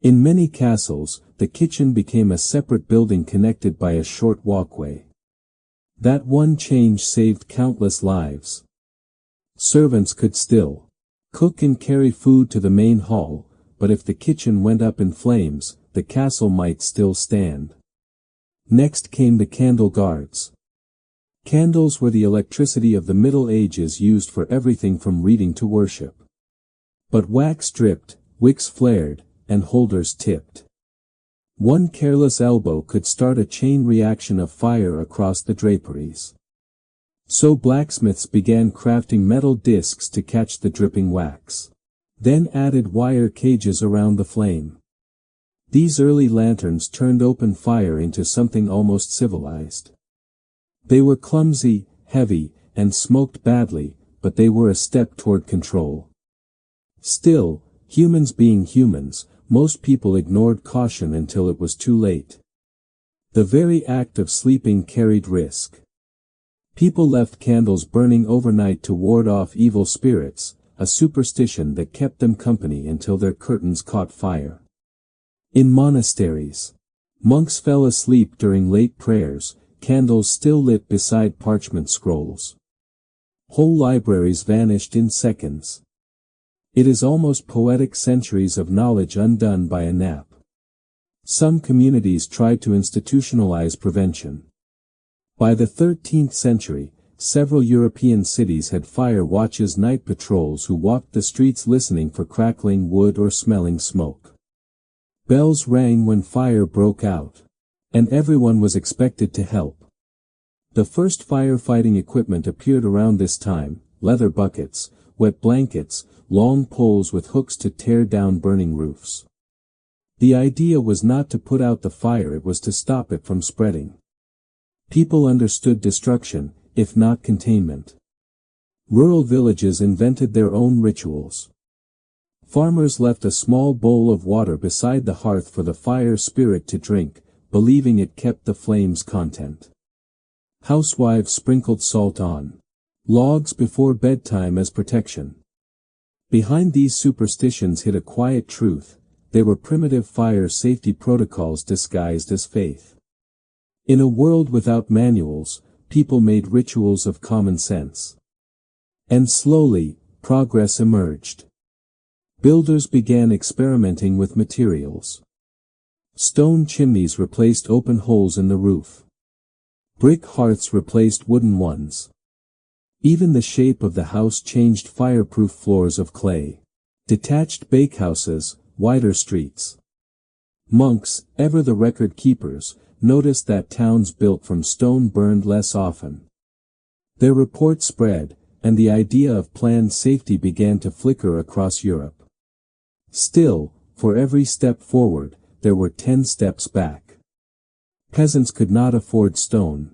In many castles, the kitchen became a separate building connected by a short walkway. That one change saved countless lives. Servants could still cook and carry food to the main hall, but if the kitchen went up in flames, the castle might still stand. Next came the candle guards. Candles were the electricity of the Middle Ages, used for everything from reading to worship. But wax dripped, wicks flared, and holders tipped. One careless elbow could start a chain reaction of fire across the draperies. So blacksmiths began crafting metal discs to catch the dripping wax. Then added wire cages around the flame. These early lanterns turned open fire into something almost civilized. They were clumsy, heavy, and smoked badly, but they were a step toward control. Still, humans being humans, most people ignored caution until it was too late. The very act of sleeping carried risk. People left candles burning overnight to ward off evil spirits, a superstition that kept them company until their curtains caught fire. In monasteries, monks fell asleep during late prayers, candles still lit beside parchment scrolls. Whole libraries vanished in seconds. It is almost poetic, centuries of knowledge undone by a nap. Some communities tried to institutionalize prevention. By the 13th century, several European cities had fire watches, night patrols who walked the streets listening for crackling wood or smelling smoke. Bells rang when fire broke out, and everyone was expected to help. The first firefighting equipment appeared around this time: leather buckets, wet blankets, long poles with hooks to tear down burning roofs. The idea was not to put out the fire, it was to stop it from spreading. People understood destruction, if not containment. Rural villages invented their own rituals. Farmers left a small bowl of water beside the hearth for the fire spirit to drink, believing it kept the flame's content. Housewives sprinkled salt on logs before bedtime as protection. Behind these superstitions hid a quiet truth: they were primitive fire safety protocols disguised as faith. In a world without manuals, people made rituals of common sense. And slowly, progress emerged. Builders began experimenting with materials. Stone chimneys replaced open holes in the roof. Brick hearths replaced wooden ones. Even the shape of the house changed: fireproof floors of clay. Detached bakehouses, wider streets. Monks, ever the record keepers, noticed that towns built from stone burned less often. Their report spread, and the idea of planned safety began to flicker across Europe. Still, for every step forward, there were 10 steps back. Peasants could not afford stone.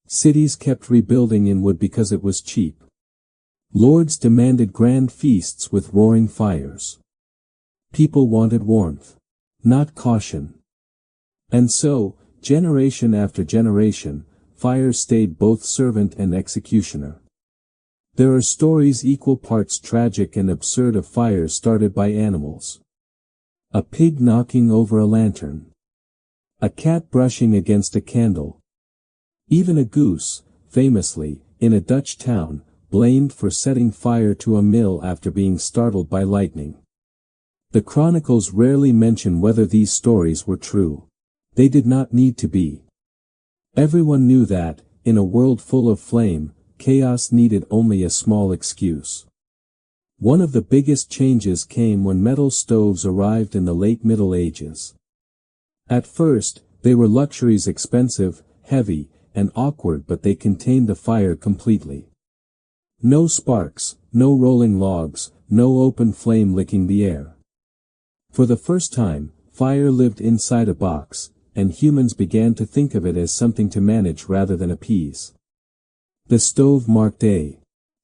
Cities kept rebuilding in wood because it was cheap. Lords demanded grand feasts with roaring fires. People wanted warmth, not caution. And so, generation after generation, fire stayed both servant and executioner. There are stories equal parts tragic and absurd of fires started by animals. A pig knocking over a lantern. A cat brushing against a candle. Even a goose, famously, in a Dutch town, blamed for setting fire to a mill after being startled by lightning. The chronicles rarely mention whether these stories were true. They did not need to be. Everyone knew that, in a world full of flame, chaos needed only a small excuse. One of the biggest changes came when metal stoves arrived in the late Middle Ages. At first, they were luxuries, expensive, heavy, and awkward, but they contained the fire completely. No sparks, no rolling logs, no open flame licking the air. For the first time, fire lived inside a box, and humans began to think of it as something to manage rather than appease. The stove marked a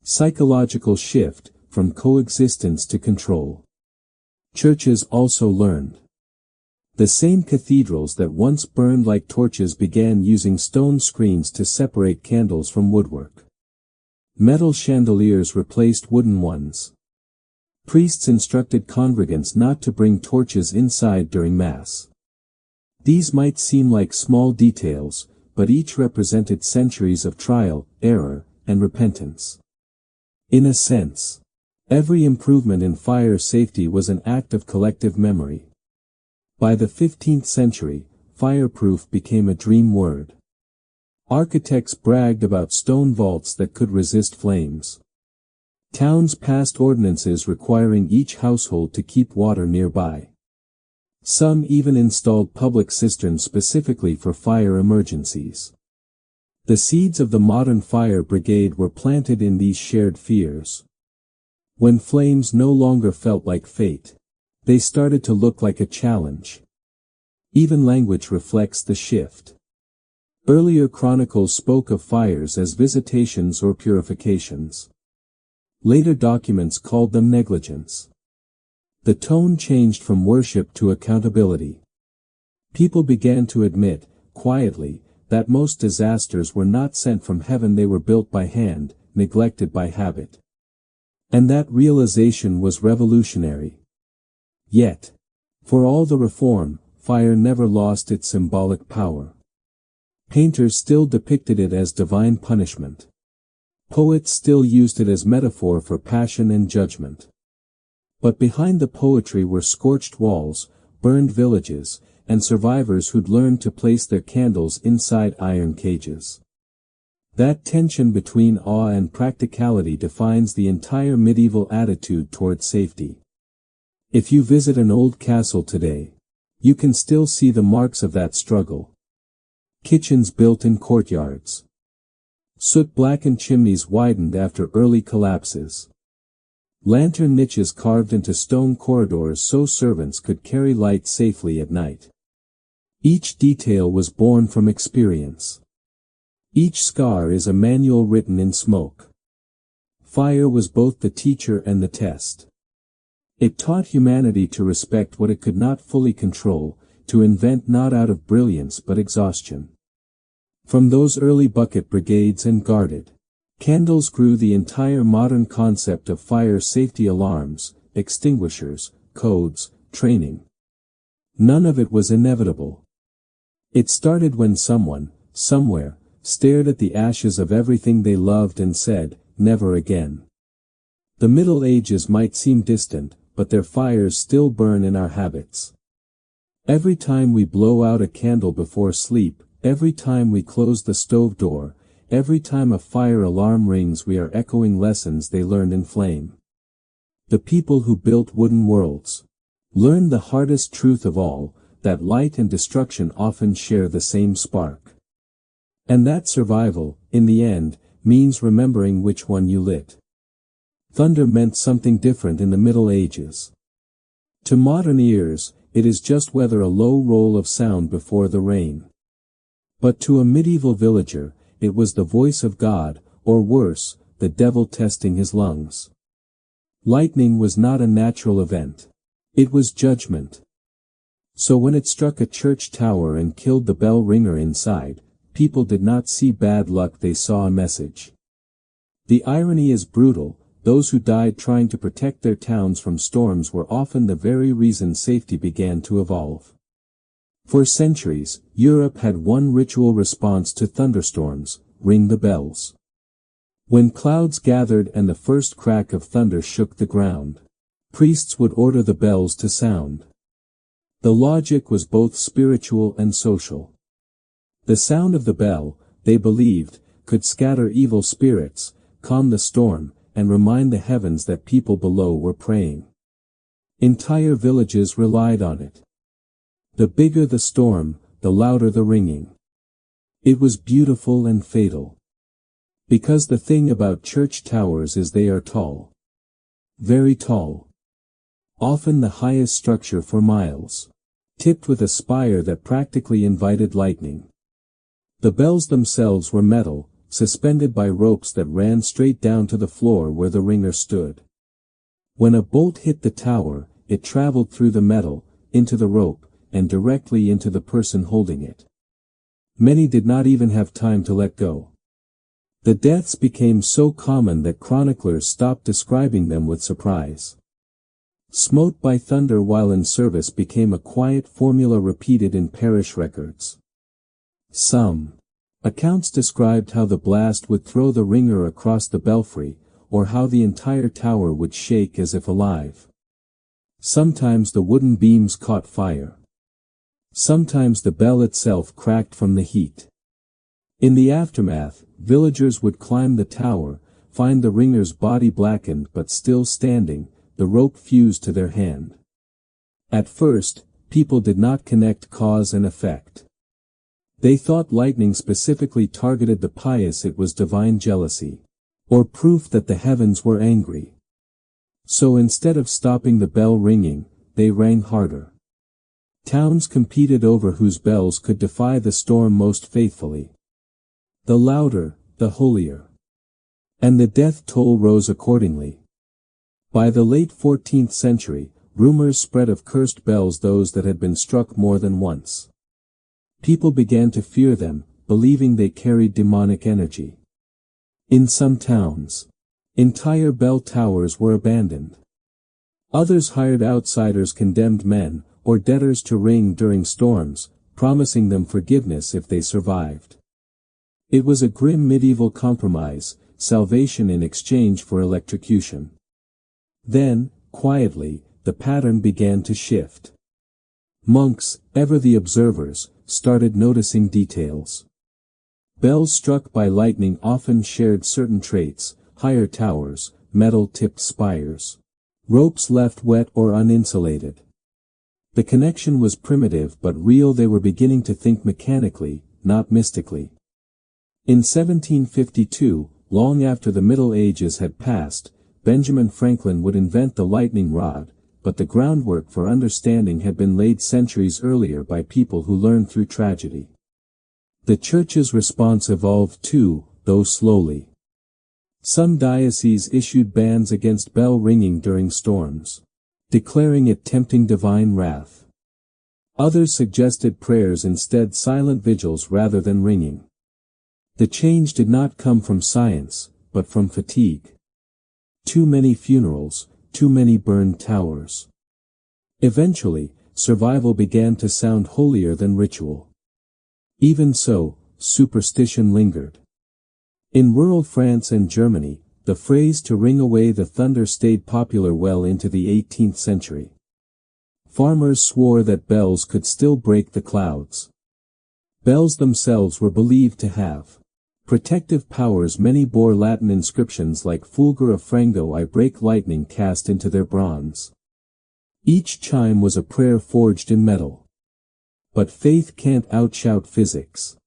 psychological shift, from coexistence to control. Churches also learned. The same cathedrals that once burned like torches began using stone screens to separate candles from woodwork. Metal chandeliers replaced wooden ones. Priests instructed congregants not to bring torches inside during Mass. These might seem like small details, but each represented centuries of trial, error, and repentance. In a sense, every improvement in fire safety was an act of collective memory. By the 15th century, fireproof became a dream word. Architects bragged about stone vaults that could resist flames. Towns passed ordinances requiring each household to keep water nearby. Some even installed public cisterns specifically for fire emergencies. The seeds of the modern fire brigade were planted in these shared fears. When flames no longer felt like fate, they started to look like a challenge. Even language reflects the shift. Earlier chronicles spoke of fires as visitations or purifications. Later documents called them negligence. The tone changed from worship to accountability. People began to admit, quietly, that most disasters were not sent from heaven, they were built by hand, neglected by habit. And that realization was revolutionary. Yet, for all the reform, fire never lost its symbolic power. Painters still depicted it as divine punishment. Poets still used it as metaphor for passion and judgment. But behind the poetry were scorched walls, burned villages, and survivors who'd learned to place their candles inside iron cages. That tension between awe and practicality defines the entire medieval attitude toward safety. If you visit an old castle today, you can still see the marks of that struggle. Kitchens built in courtyards. Soot-blackened chimneys widened after early collapses. Lantern niches carved into stone corridors so servants could carry light safely at night. Each detail was born from experience. Each scar is a manual written in smoke. Fire was both the teacher and the test. It taught humanity to respect what it could not fully control, to invent not out of brilliance but exhaustion. From those early bucket brigades and guarded candles grew the entire modern concept of fire safety: alarms, extinguishers, codes, training. None of it was inevitable. It started when someone, somewhere, stared at the ashes of everything they loved and said, "Never again." The Middle Ages might seem distant, but their fires still burn in our habits. Every time we blow out a candle before sleep, every time we close the stove door, every time a fire alarm rings, we are echoing lessons they learned in flame. The people who built wooden worlds learned the hardest truth of all, that light and destruction often share the same spark. And that survival, in the end, means remembering which one you lit. Thunder meant something different in the Middle Ages. To modern ears, it is just weather, a low roll of sound before the rain. But to a medieval villager, it was the voice of God, or worse, the devil testing his lungs. Lightning was not a natural event. It was judgment. So when it struck a church tower and killed the bell ringer inside, people did not see bad luck, they saw a message. The irony is brutal. Those who died trying to protect their towns from storms were often the very reason safety began to evolve. For centuries, Europe had one ritual response to thunderstorms: ring the bells. When clouds gathered and the first crack of thunder shook the ground, priests would order the bells to sound. The logic was both spiritual and social. The sound of the bell, they believed, could scatter evil spirits, calm the storm, and remind the heavens that people below were praying. Entire villages relied on it. The bigger the storm, the louder the ringing. It was beautiful and fatal. Because the thing about church towers is they are tall. Very tall. Often the highest structure for miles. Tipped with a spire that practically invited lightning. The bells themselves were metal, suspended by ropes that ran straight down to the floor where the ringer stood. When a bolt hit the tower, it traveled through the metal, into the rope, and directly into the person holding it. Many did not even have time to let go. The deaths became so common that chroniclers stopped describing them with surprise. Smote by thunder while in service became a quiet formula repeated in parish records. Some accounts described how the blast would throw the ringer across the belfry, or how the entire tower would shake as if alive. Sometimes the wooden beams caught fire. Sometimes the bell itself cracked from the heat. In the aftermath, villagers would climb the tower, find the ringer's body blackened but still standing, the rope fused to their hand. At first, people did not connect cause and effect. They thought lightning specifically targeted the pious, it was divine jealousy, or proof that the heavens were angry. So instead of stopping the bell ringing, they rang harder. Towns competed over whose bells could defy the storm most faithfully. The louder, the holier. And the death toll rose accordingly. By the late 14th century, rumors spread of cursed bells, those that had been struck more than once. People began to fear them, believing they carried demonic energy. In some towns, entire bell towers were abandoned. Others hired outsiders, condemned men, or debtors to ring during storms, promising them forgiveness if they survived. It was a grim medieval compromise, salvation in exchange for electrocution. Then, quietly, the pattern began to shift. Monks, ever the observers, started noticing details. Bells struck by lightning often shared certain traits: higher towers, metal-tipped spires, ropes left wet or uninsulated. The connection was primitive but real. They were beginning to think mechanically, not mystically. In 1752, long after the Middle Ages had passed, Benjamin Franklin would invent the lightning rod, but the groundwork for understanding had been laid centuries earlier by people who learned through tragedy. The Church's response evolved too, though slowly. Some dioceses issued bans against bell ringing during storms, declaring it tempting divine wrath. Others suggested prayers instead, silent vigils rather than ringing. The change did not come from science, but from fatigue. Too many funerals, too many burned towers. Eventually, survival began to sound holier than ritual. Even so, superstition lingered. In rural France and Germany, the phrase "to ring away the thunder" stayed popular well into the 18th century. Farmers swore that bells could still break the clouds. Bells themselves were believed to have protective powers. Many bore Latin inscriptions like "Fulgura frango," I break lightning, cast into their bronze. Each chime was a prayer forged in metal. But faith can't outshout physics.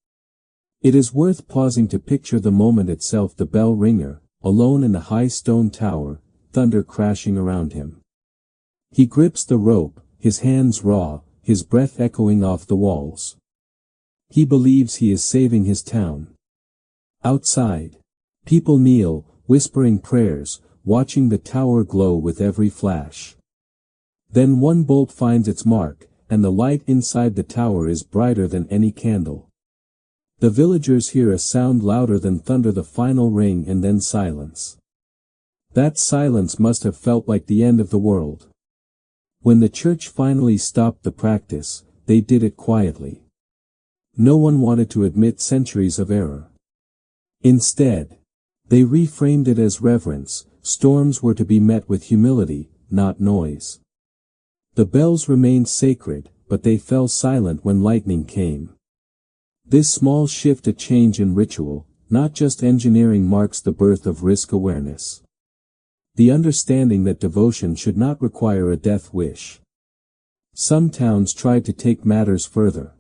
It is worth pausing to picture the moment itself: the bell ringer, alone in the high stone tower, thunder crashing around him. He grips the rope, his hands raw, his breath echoing off the walls. He believes he is saving his town. Outside, people kneel, whispering prayers, watching the tower glow with every flash. Then one bolt finds its mark, and the light inside the tower is brighter than any candle. The villagers hear a sound louder than thunder, the final ring, and then silence. That silence must have felt like the end of the world. When the church finally stopped the practice, they did it quietly. No one wanted to admit centuries of error. Instead, they reframed it as reverence. Storms were to be met with humility, not noise. The bells remained sacred, but they fell silent when lightning came. This small shift, a change in ritual, not just engineering, marks the birth of risk awareness. The understanding that devotion should not require a death wish. Some towns tried to take matters further.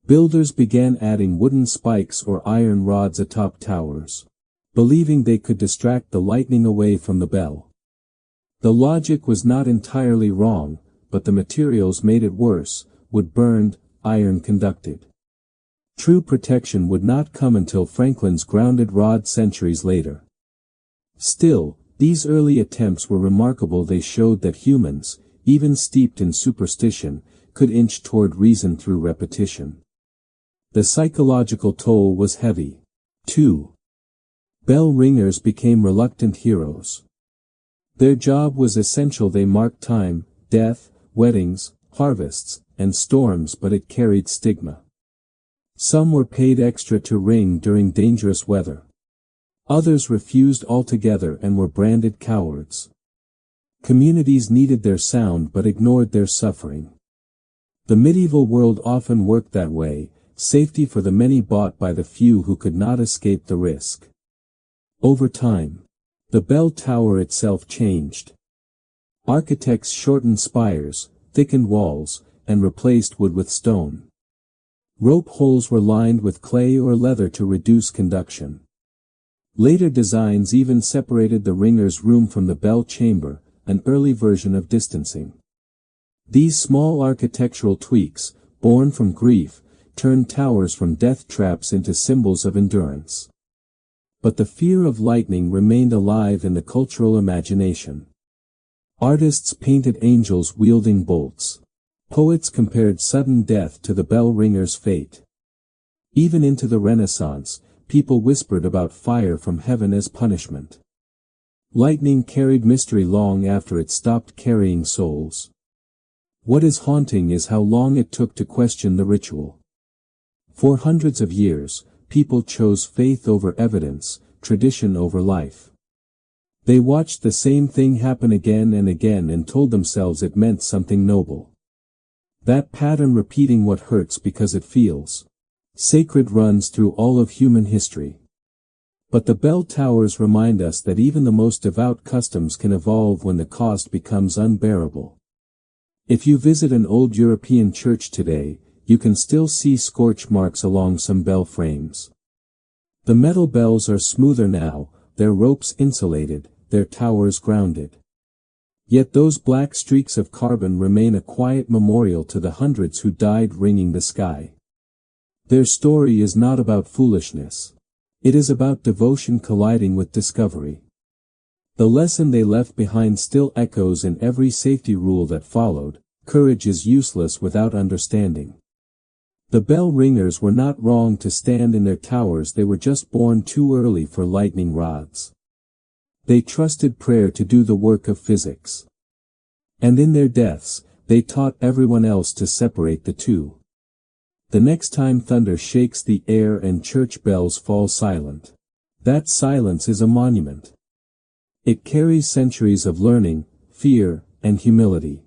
Builders began adding wooden spikes or iron rods atop towers, believing they could distract the lightning away from the bell. The logic was not entirely wrong, but the materials made it worse: wood burned, iron conducted. True protection would not come until Franklin's grounded rod centuries later. Still, these early attempts were remarkable. They showed that humans, even steeped in superstition, could inch toward reason through repetition. The psychological toll was heavy, too. Bell ringers became reluctant heroes. Their job was essential. They marked time, death, weddings, harvests, and storms, but it carried stigma. Some were paid extra to ring during dangerous weather. Others refused altogether and were branded cowards. Communities needed their sound but ignored their suffering. The medieval world often worked that way: safety for the many bought by the few who could not escape the risk. Over time, the bell tower itself changed. Architects shortened spires, thickened walls, and replaced wood with stone. Rope holes were lined with clay or leather to reduce conduction. Later designs even separated the ringer's room from the bell chamber, an early version of distancing. These small architectural tweaks, born from grief, turned towers from death traps into symbols of endurance. But the fear of lightning remained alive in the cultural imagination. Artists painted angels wielding bolts. Poets compared sudden death to the bell ringer's fate. Even into the Renaissance, people whispered about fire from heaven as punishment. Lightning carried mystery long after it stopped carrying souls. What is haunting is how long it took to question the ritual. For hundreds of years, people chose faith over evidence, tradition over life. They watched the same thing happen again and again and told themselves it meant something noble. That pattern, repeating what hurts because it feels sacred, runs through all of human history. But the bell towers remind us that even the most devout customs can evolve when the cost becomes unbearable. If you visit an old European church today, you can still see scorch marks along some bell frames. The metal bells are smoother now, their ropes insulated, their towers grounded. Yet those black streaks of carbon remain a quiet memorial to the hundreds who died ringing the sky. Their story is not about foolishness. It is about devotion colliding with discovery. The lesson they left behind still echoes in every safety rule that followed: courage is useless without understanding. The bell ringers were not wrong to stand in their towers, they were just born too early for lightning rods. They trusted prayer to do the work of physics. And in their deaths, they taught everyone else to separate the two. The next time thunder shakes the air and church bells fall silent, that silence is a monument. It carries centuries of learning, fear, and humility.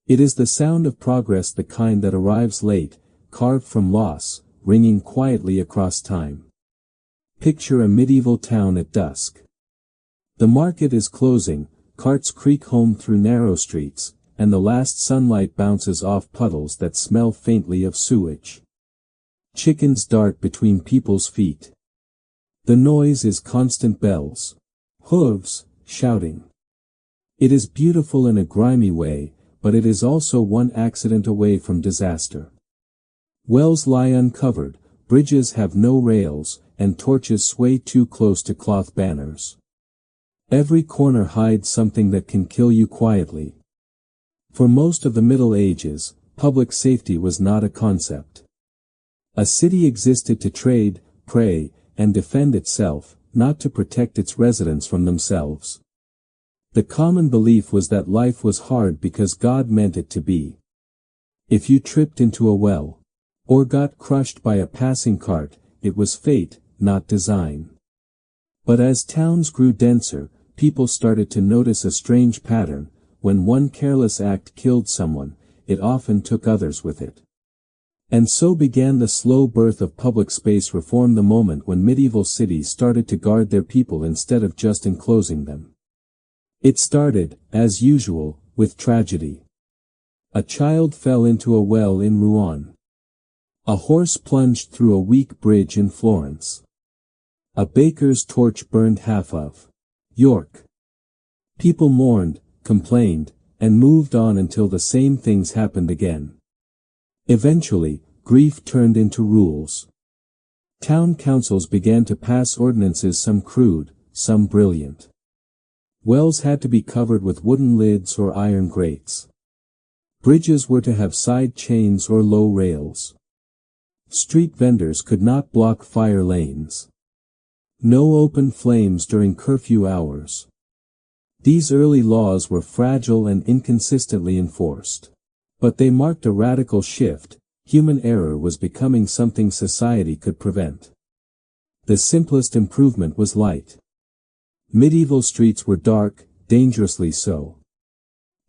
It is the sound of progress, the kind that arrives late, carved from loss, ringing quietly across time. Picture a medieval town at dusk. The market is closing, carts creak home through narrow streets, and the last sunlight bounces off puddles that smell faintly of sewage. Chickens dart between people's feet. The noise is constant bells, hooves, shouting. It is beautiful in a grimy way, but it is also one accident away from disaster. Wells lie uncovered, bridges have no rails, and torches sway too close to cloth banners. Every corner hides something that can kill you quietly. For most of the Middle Ages, public safety was not a concept. A city existed to trade, pray, and defend itself, not to protect its residents from themselves. The common belief was that life was hard because God meant it to be. If you tripped into a well, or got crushed by a passing cart, it was fate, not design. But as towns grew denser, people started to notice a strange pattern: when one careless act killed someone, it often took others with it. And so began the slow birth of public space reform, the moment when medieval cities started to guard their people instead of just enclosing them. It started, as usual, with tragedy. A child fell into a well in Rouen. A horse plunged through a weak bridge in Florence. A baker's torch burned half of York. People mourned, complained, and moved on until the same things happened again. Eventually, grief turned into rules. Town councils began to pass ordinances, some crude, some brilliant. Wells had to be covered with wooden lids or iron grates. Bridges were to have side chains or low rails. Street vendors could not block fire lanes. No open flames during curfew hours. These early laws were fragile and inconsistently enforced. But they marked a radical shift. Human error was becoming something society could prevent. The simplest improvement was light. Medieval streets were dark, dangerously so.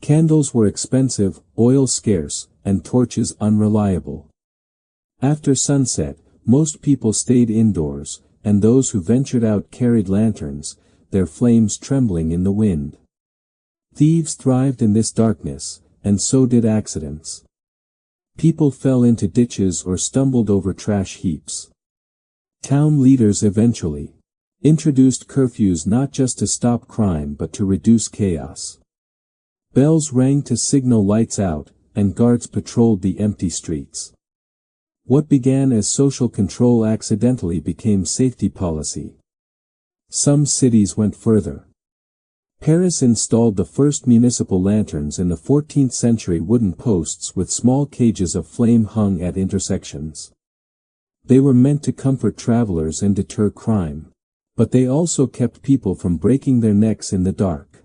Candles were expensive, oil scarce, and torches unreliable. After sunset, most people stayed indoors, and those who ventured out carried lanterns, their flames trembling in the wind. Thieves thrived in this darkness, and so did accidents. People fell into ditches or stumbled over trash heaps. Town leaders eventually introduced curfews, not just to stop crime but to reduce chaos. Bells rang to signal lights out, and guards patrolled the empty streets. What began as social control accidentally became safety policy. Some cities went further. Paris installed the first municipal lanterns in the 14th century, wooden posts with small cages of flame hung at intersections. They were meant to comfort travelers and deter crime. But they also kept people from breaking their necks in the dark.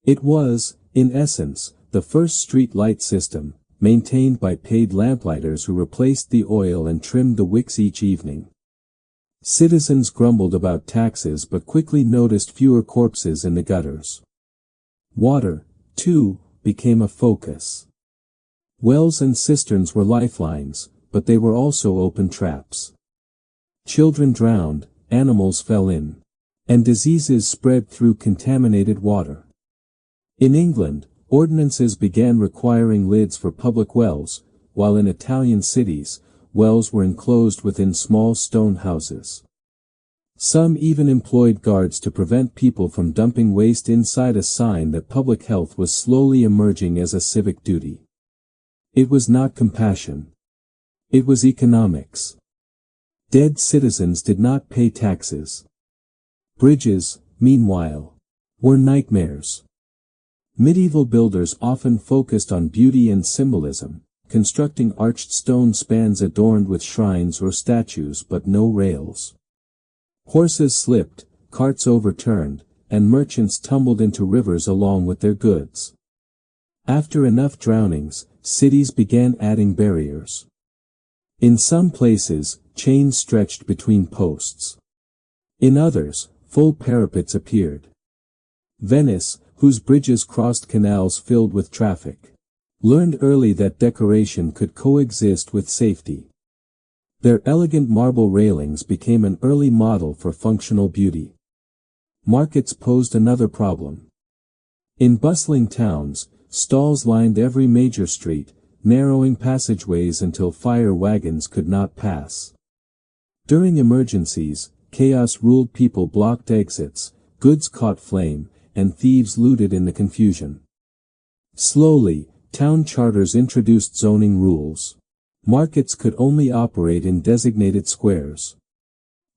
It was, in essence, the first street light system, maintained by paid lamplighters who replaced the oil and trimmed the wicks each evening. Citizens grumbled about taxes but quickly noticed fewer corpses in the gutters. Water, too, became a focus. Wells and cisterns were lifelines, but they were also open traps. Children drowned, animals fell in, and diseases spread through contaminated water. In England, ordinances began requiring lids for public wells, while in Italian cities, wells were enclosed within small stone houses. Some even employed guards to prevent people from dumping waste inside, a sign that public health was slowly emerging as a civic duty. It was not compassion. It was economics. Dead citizens did not pay taxes. Bridges, meanwhile, were nightmares. Medieval builders often focused on beauty and symbolism, constructing arched stone spans adorned with shrines or statues but no rails. Horses slipped, carts overturned, and merchants tumbled into rivers along with their goods. After enough drownings, cities began adding barriers. In some places, chains stretched between posts. In others, full parapets appeared. Venice, whose bridges crossed canals filled with traffic, learned early that decoration could coexist with safety. Their elegant marble railings became an early model for functional beauty. Markets posed another problem. In bustling towns, stalls lined every major street, narrowing passageways until fire wagons could not pass. During emergencies, chaos ruled. People blocked exits, goods caught flame, and thieves looted in the confusion. Slowly, town charters introduced zoning rules. Markets could only operate in designated squares.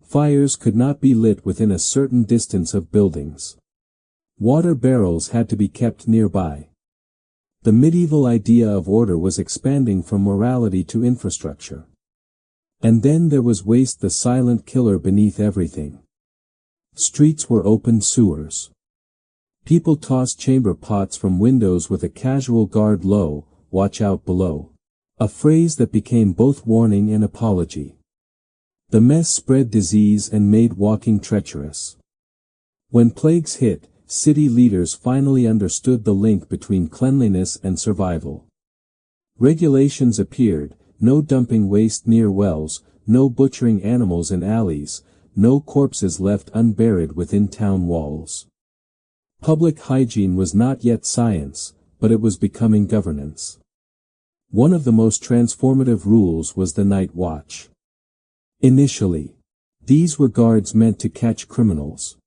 Fires could not be lit within a certain distance of buildings. Water barrels had to be kept nearby. The medieval idea of order was expanding from morality to infrastructure. And then there was waste, the silent killer beneath everything. Streets were open sewers. People tossed chamber pots from windows with a casual guard low, "Watch out below." A phrase that became both warning and apology. The mess spread disease and made walking treacherous. When plagues hit, city leaders finally understood the link between cleanliness and survival. Regulations appeared: no dumping waste near wells, no butchering animals in alleys, no corpses left unburied within town walls. Public hygiene was not yet science, but it was becoming governance. One of the most transformative rules was the night watch. Initially, these were guards meant to catch criminals.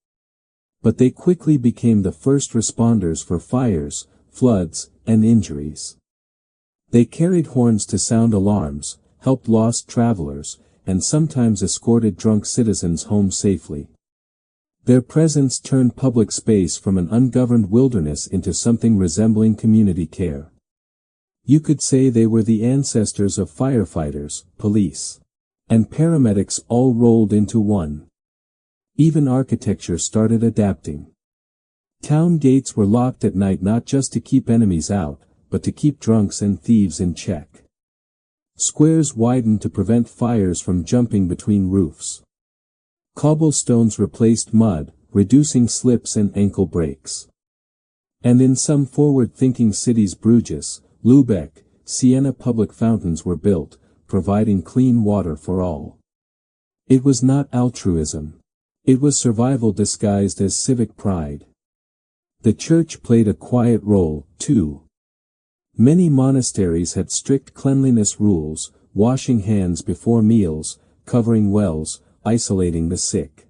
But they quickly became the first responders for fires, floods, and injuries. They carried horns to sound alarms, helped lost travelers, and sometimes escorted drunk citizens home safely. Their presence turned public space from an ungoverned wilderness into something resembling community care. You could say they were the ancestors of firefighters, police, and paramedics all rolled into one. Even architecture started adapting. Town gates were locked at night not just to keep enemies out, but to keep drunks and thieves in check. Squares widened to prevent fires from jumping between roofs. Cobblestones replaced mud, reducing slips and ankle breaks. And in some forward-thinking cities, Bruges, Lübeck, Siena, public fountains were built, providing clean water for all. It was not altruism. It was survival disguised as civic pride. The church played a quiet role, too. Many monasteries had strict cleanliness rules: washing hands before meals, covering wells, isolating the sick.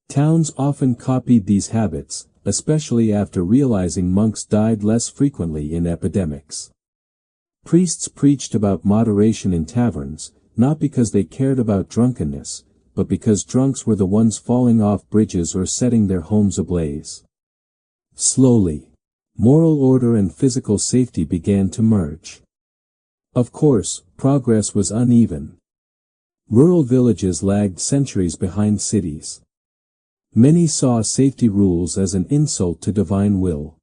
Towns often copied these habits, especially after realizing monks died less frequently in epidemics. Priests preached about moderation in taverns, not because they cared about drunkenness, but because drunks were the ones falling off bridges or setting their homes ablaze. Slowly, moral order and physical safety began to merge. Of course, progress was uneven. Rural villages lagged centuries behind cities. Many saw safety rules as an insult to divine will.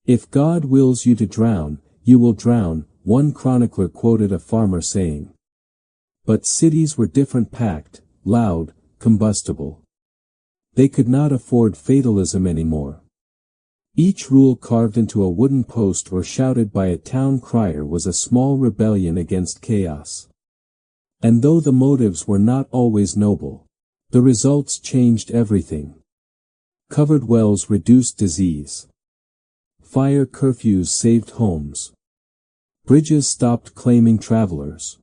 "If God wills you to drown, you will drown," one chronicler quoted a farmer saying. But cities were different, packed, loud, combustible. They could not afford fatalism anymore. Each rule carved into a wooden post or shouted by a town crier was a small rebellion against chaos. And though the motives were not always noble, the results changed everything. Covered wells reduced disease. Fire curfews saved homes. Bridges stopped claiming travelers.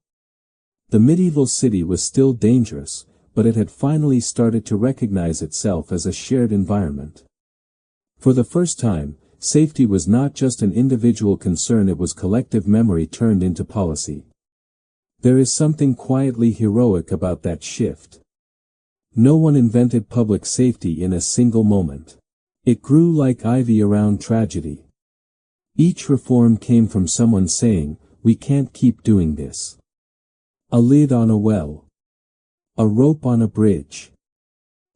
The medieval city was still dangerous, but it had finally started to recognize itself as a shared environment. For the first time, safety was not just an individual concern, it was collective memory turned into policy. There is something quietly heroic about that shift. No one invented public safety in a single moment. It grew like ivy around tragedy. Each reform came from someone saying, "We can't keep doing this." A lid on a well. A rope on a bridge.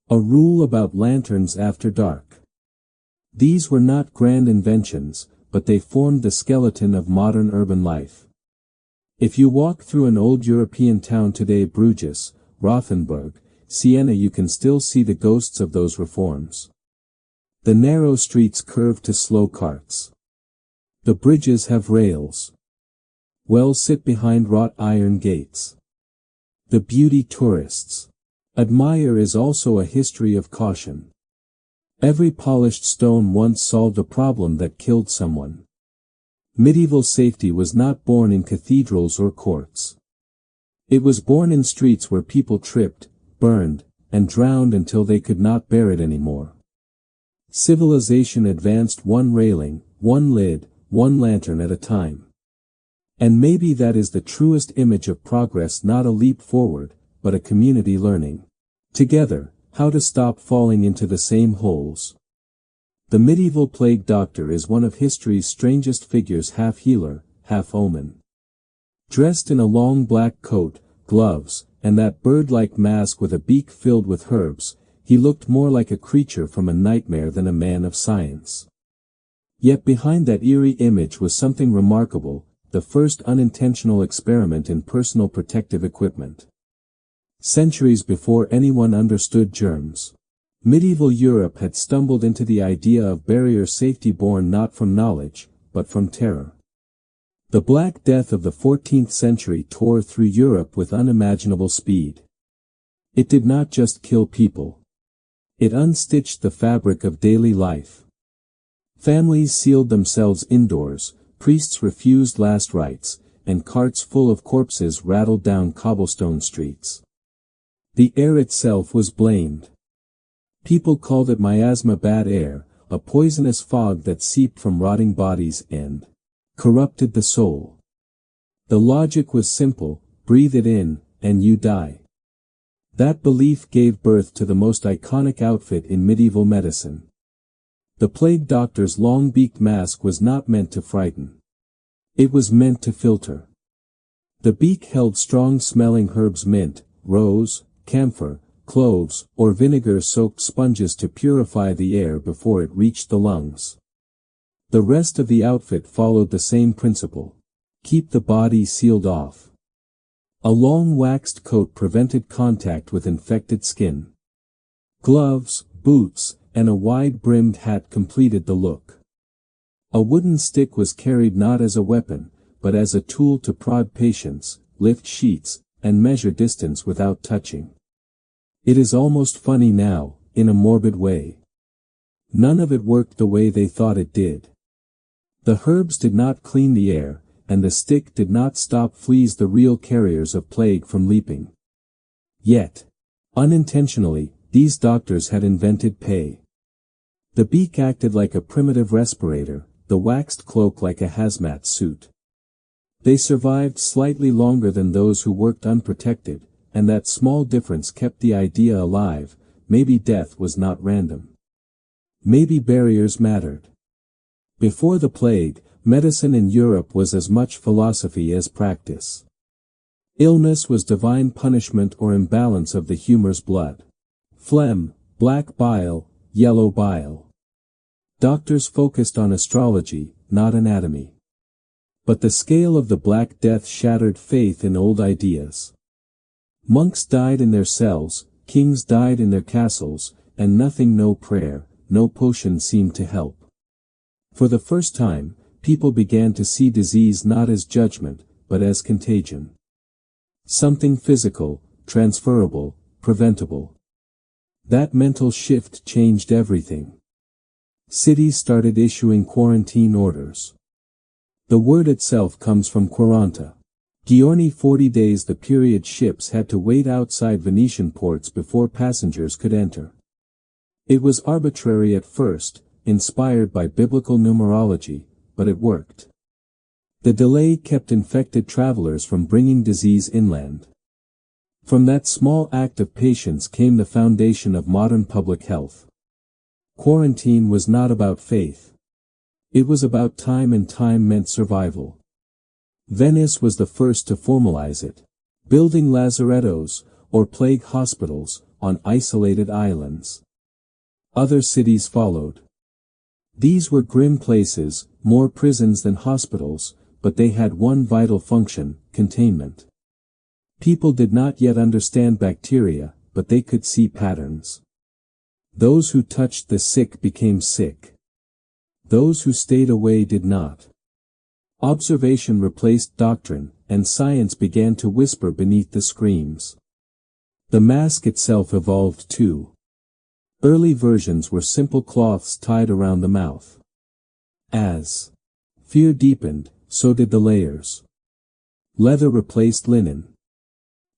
A rule about lanterns after dark. These were not grand inventions, but they formed the skeleton of modern urban life. If you walk through an old European town today, Bruges, Rothenburg, Siena, you can still see the ghosts of those reforms. The narrow streets curve to slow carts. The bridges have rails. Wells sit behind wrought iron gates. The beauty tourists admire is also a history of caution. Every polished stone once solved a problem that killed someone. Medieval safety was not born in cathedrals or courts. It was born in streets where people tripped, burned, and drowned until they could not bear it anymore. Civilization advanced one railing, one lid, one lantern at a time. And maybe that is the truest image of progress, not a leap forward, but a community learning together how to stop falling into the same holes. The medieval plague doctor is one of history's strangest figures, half healer, half omen. Dressed in a long black coat, gloves, and that bird-like mask with a beak filled with herbs, he looked more like a creature from a nightmare than a man of science. Yet behind that eerie image was something remarkable, the first unintentional experiment in personal protective equipment. Centuries before anyone understood germs, medieval Europe had stumbled into the idea of barrier safety born not from knowledge, but from terror. The Black Death of the 14th century tore through Europe with unimaginable speed. It did not just kill people. It unstitched the fabric of daily life. Families sealed themselves indoors, priests refused last rites, and carts full of corpses rattled down cobblestone streets. The air itself was blamed. People called it miasma, bad air, a poisonous fog that seeped from rotting bodies and corrupted the soul. The logic was simple: breathe it in, and you die. That belief gave birth to the most iconic outfit in medieval medicine. The plague doctor's long-beaked mask was not meant to frighten. It was meant to filter. The beak held strong-smelling herbs, mint, rose, camphor, cloves, or vinegar-soaked sponges to purify the air before it reached the lungs. The rest of the outfit followed the same principle: keep the body sealed off. A long waxed coat prevented contact with infected skin. Gloves, boots, and a wide-brimmed hat completed the look. A wooden stick was carried not as a weapon, but as a tool to prod patients, lift sheets, and measure distance without touching. It is almost funny now, in a morbid way. None of it worked the way they thought it did. The herbs did not clean the air, and the stick did not stop fleas, the real carriers of plague, from leaping. Yet, unintentionally, these doctors had invented pay. The beak acted like a primitive respirator, the waxed cloak like a hazmat suit. They survived slightly longer than those who worked unprotected, and that small difference kept the idea alive. Maybe death was not random. Maybe barriers mattered. Before the plague, medicine in Europe was as much philosophy as practice. Illness was divine punishment or imbalance of the humor's blood. Phlegm, black bile, yellow bile. Doctors focused on astrology, not anatomy. But the scale of the Black Death shattered faith in old ideas. Monks died in their cells, kings died in their castles, and nothing, no prayer, no potion seemed to help. For the first time, people began to see disease not as judgment, but as contagion. Something physical, transferable, preventable. That mental shift changed everything. Cities started issuing quarantine orders. The word itself comes from quaranta. Giorni, 40 days. The period ships had to wait outside Venetian ports before passengers could enter. It was arbitrary at first, inspired by biblical numerology, but it worked. The delay kept infected travelers from bringing disease inland. From that small act of patience came the foundation of modern public health. Quarantine was not about faith. It was about time, and time meant survival. Venice was the first to formalize it, building lazarettos, or plague hospitals, on isolated islands. Other cities followed. These were grim places, more prisons than hospitals, but they had one vital function: containment. People did not yet understand bacteria, but they could see patterns. Those who touched the sick became sick. Those who stayed away did not. Observation replaced doctrine, and science began to whisper beneath the screams. The mask itself evolved too. Early versions were simple cloths tied around the mouth. As fear deepened, so did the layers. Leather replaced linen.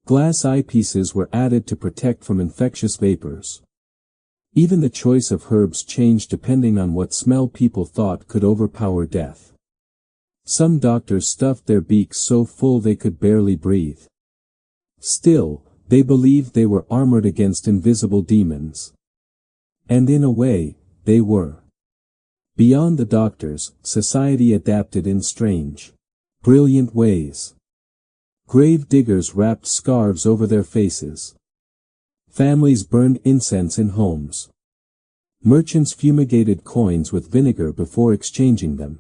Glass eyepieces were added to protect from infectious vapors. Even the choice of herbs changed depending on what smell people thought could overpower death. Some doctors stuffed their beaks so full they could barely breathe. Still, they believed they were armored against invisible demons. And in a way, they were. Beyond the doctors, society adapted in strange, brilliant ways. Grave diggers wrapped scarves over their faces. Families burned incense in homes. Merchants fumigated coins with vinegar before exchanging them.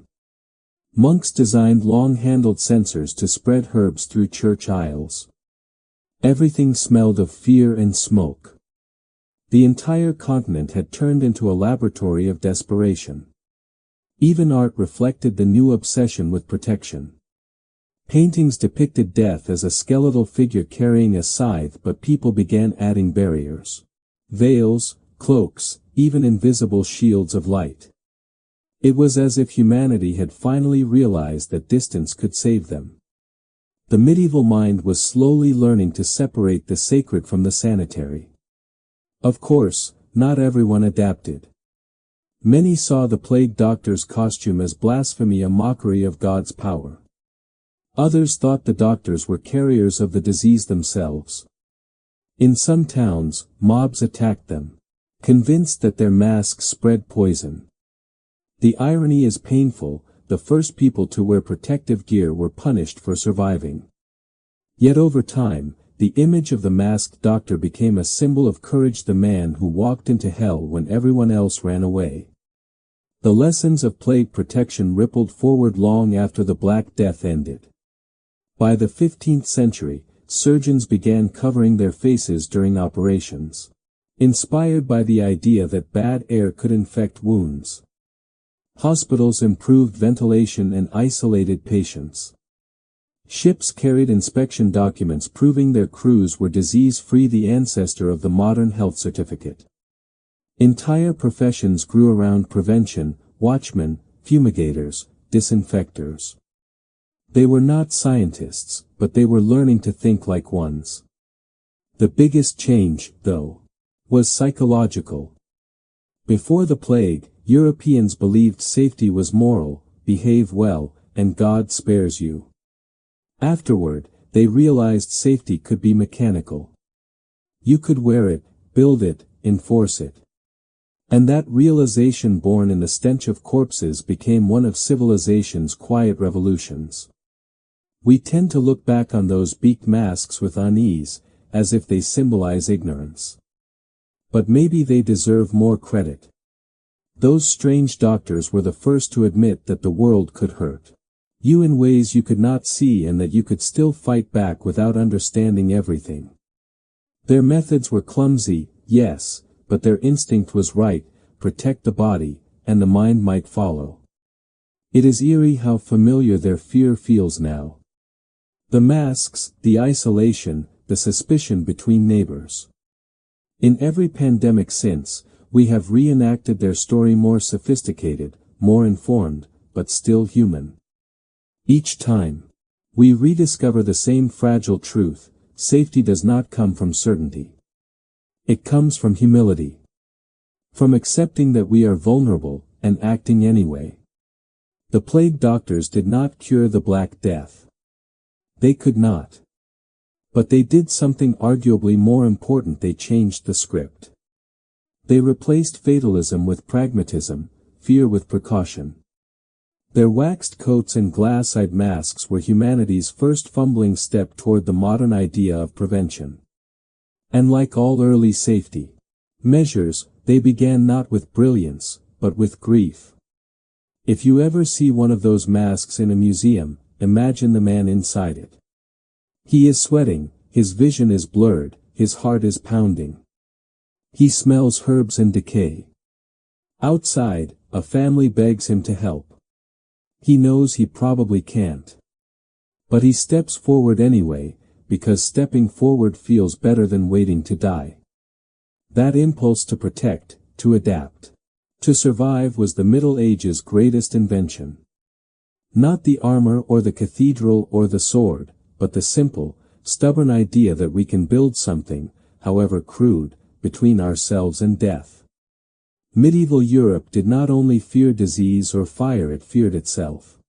Monks designed long-handled censers to spread herbs through church aisles. Everything smelled of fear and smoke. The entire continent had turned into a laboratory of desperation. Even art reflected the new obsession with protection. Paintings depicted death as a skeletal figure carrying a scythe, but people began adding barriers. Veils, cloaks, even invisible shields of light. It was as if humanity had finally realized that distance could save them. The medieval mind was slowly learning to separate the sacred from the sanitary. Of course, not everyone adapted. Many saw the plague doctor's costume as blasphemy, a mockery of God's power. Others thought the doctors were carriers of the disease themselves. In some towns, mobs attacked them, convinced that their masks spread poison. The irony is painful: the first people to wear protective gear were punished for surviving. Yet over time, the image of the masked doctor became a symbol of courage, the man who walked into hell when everyone else ran away. The lessons of plague protection rippled forward long after the Black Death ended. By the 15th century, surgeons began covering their faces during operations, inspired by the idea that bad air could infect wounds. Hospitals improved ventilation and isolated patients. Ships carried inspection documents proving their crews were disease-free, the ancestor of the modern health certificate. Entire professions grew around prevention: watchmen, fumigators, disinfectors. They were not scientists, but they were learning to think like ones. The biggest change, though, was psychological. Before the plague, Europeans believed safety was moral, behave well, and God spares you. Afterward, they realized safety could be mechanical. You could wear it, build it, enforce it. And that realization, born in the stench of corpses, became one of civilization's quiet revolutions. We tend to look back on those beaked masks with unease, as if they symbolize ignorance. But maybe they deserve more credit. Those strange doctors were the first to admit that the world could hurt you in ways you could not see, and that you could still fight back without understanding everything. Their methods were clumsy, yes, but their instinct was right: protect the body, and the mind might follow. It is eerie how familiar their fear feels now. The masks, the isolation, the suspicion between neighbors. In every pandemic since, we have reenacted their story, more sophisticated, more informed, but still human. Each time, we rediscover the same fragile truth: safety does not come from certainty. It comes from humility. From accepting that we are vulnerable, and acting anyway. The plague doctors did not cure the Black Death. They could not. But they did something arguably more important: they changed the script. They replaced fatalism with pragmatism, fear with precaution. Their waxed coats and glass-eyed masks were humanity's first fumbling step toward the modern idea of prevention. And like all early safety measures, they began not with brilliance, but with grief. If you ever see one of those masks in a museum, imagine the man inside it. He is sweating, his vision is blurred, his heart is pounding. He smells herbs and decay. Outside, a family begs him to help. He knows he probably can't. But he steps forward anyway, because stepping forward feels better than waiting to die. That impulse to protect, to adapt, to survive was the Middle Ages' greatest invention. Not the armor or the cathedral or the sword, but the simple, stubborn idea that we can build something, however crude, between ourselves and death. Medieval Europe did not only fear disease or fire, it feared itself.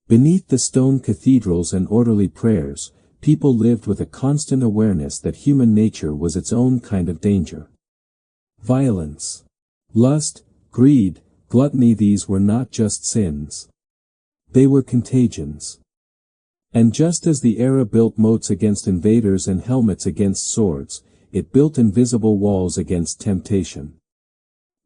Beneath the stone cathedrals and orderly prayers, people lived with a constant awareness that human nature was its own kind of danger. Violence, lust, greed, gluttony, these were not just sins. They were contagions. And just as the era built moats against invaders and helmets against swords, it built invisible walls against temptation.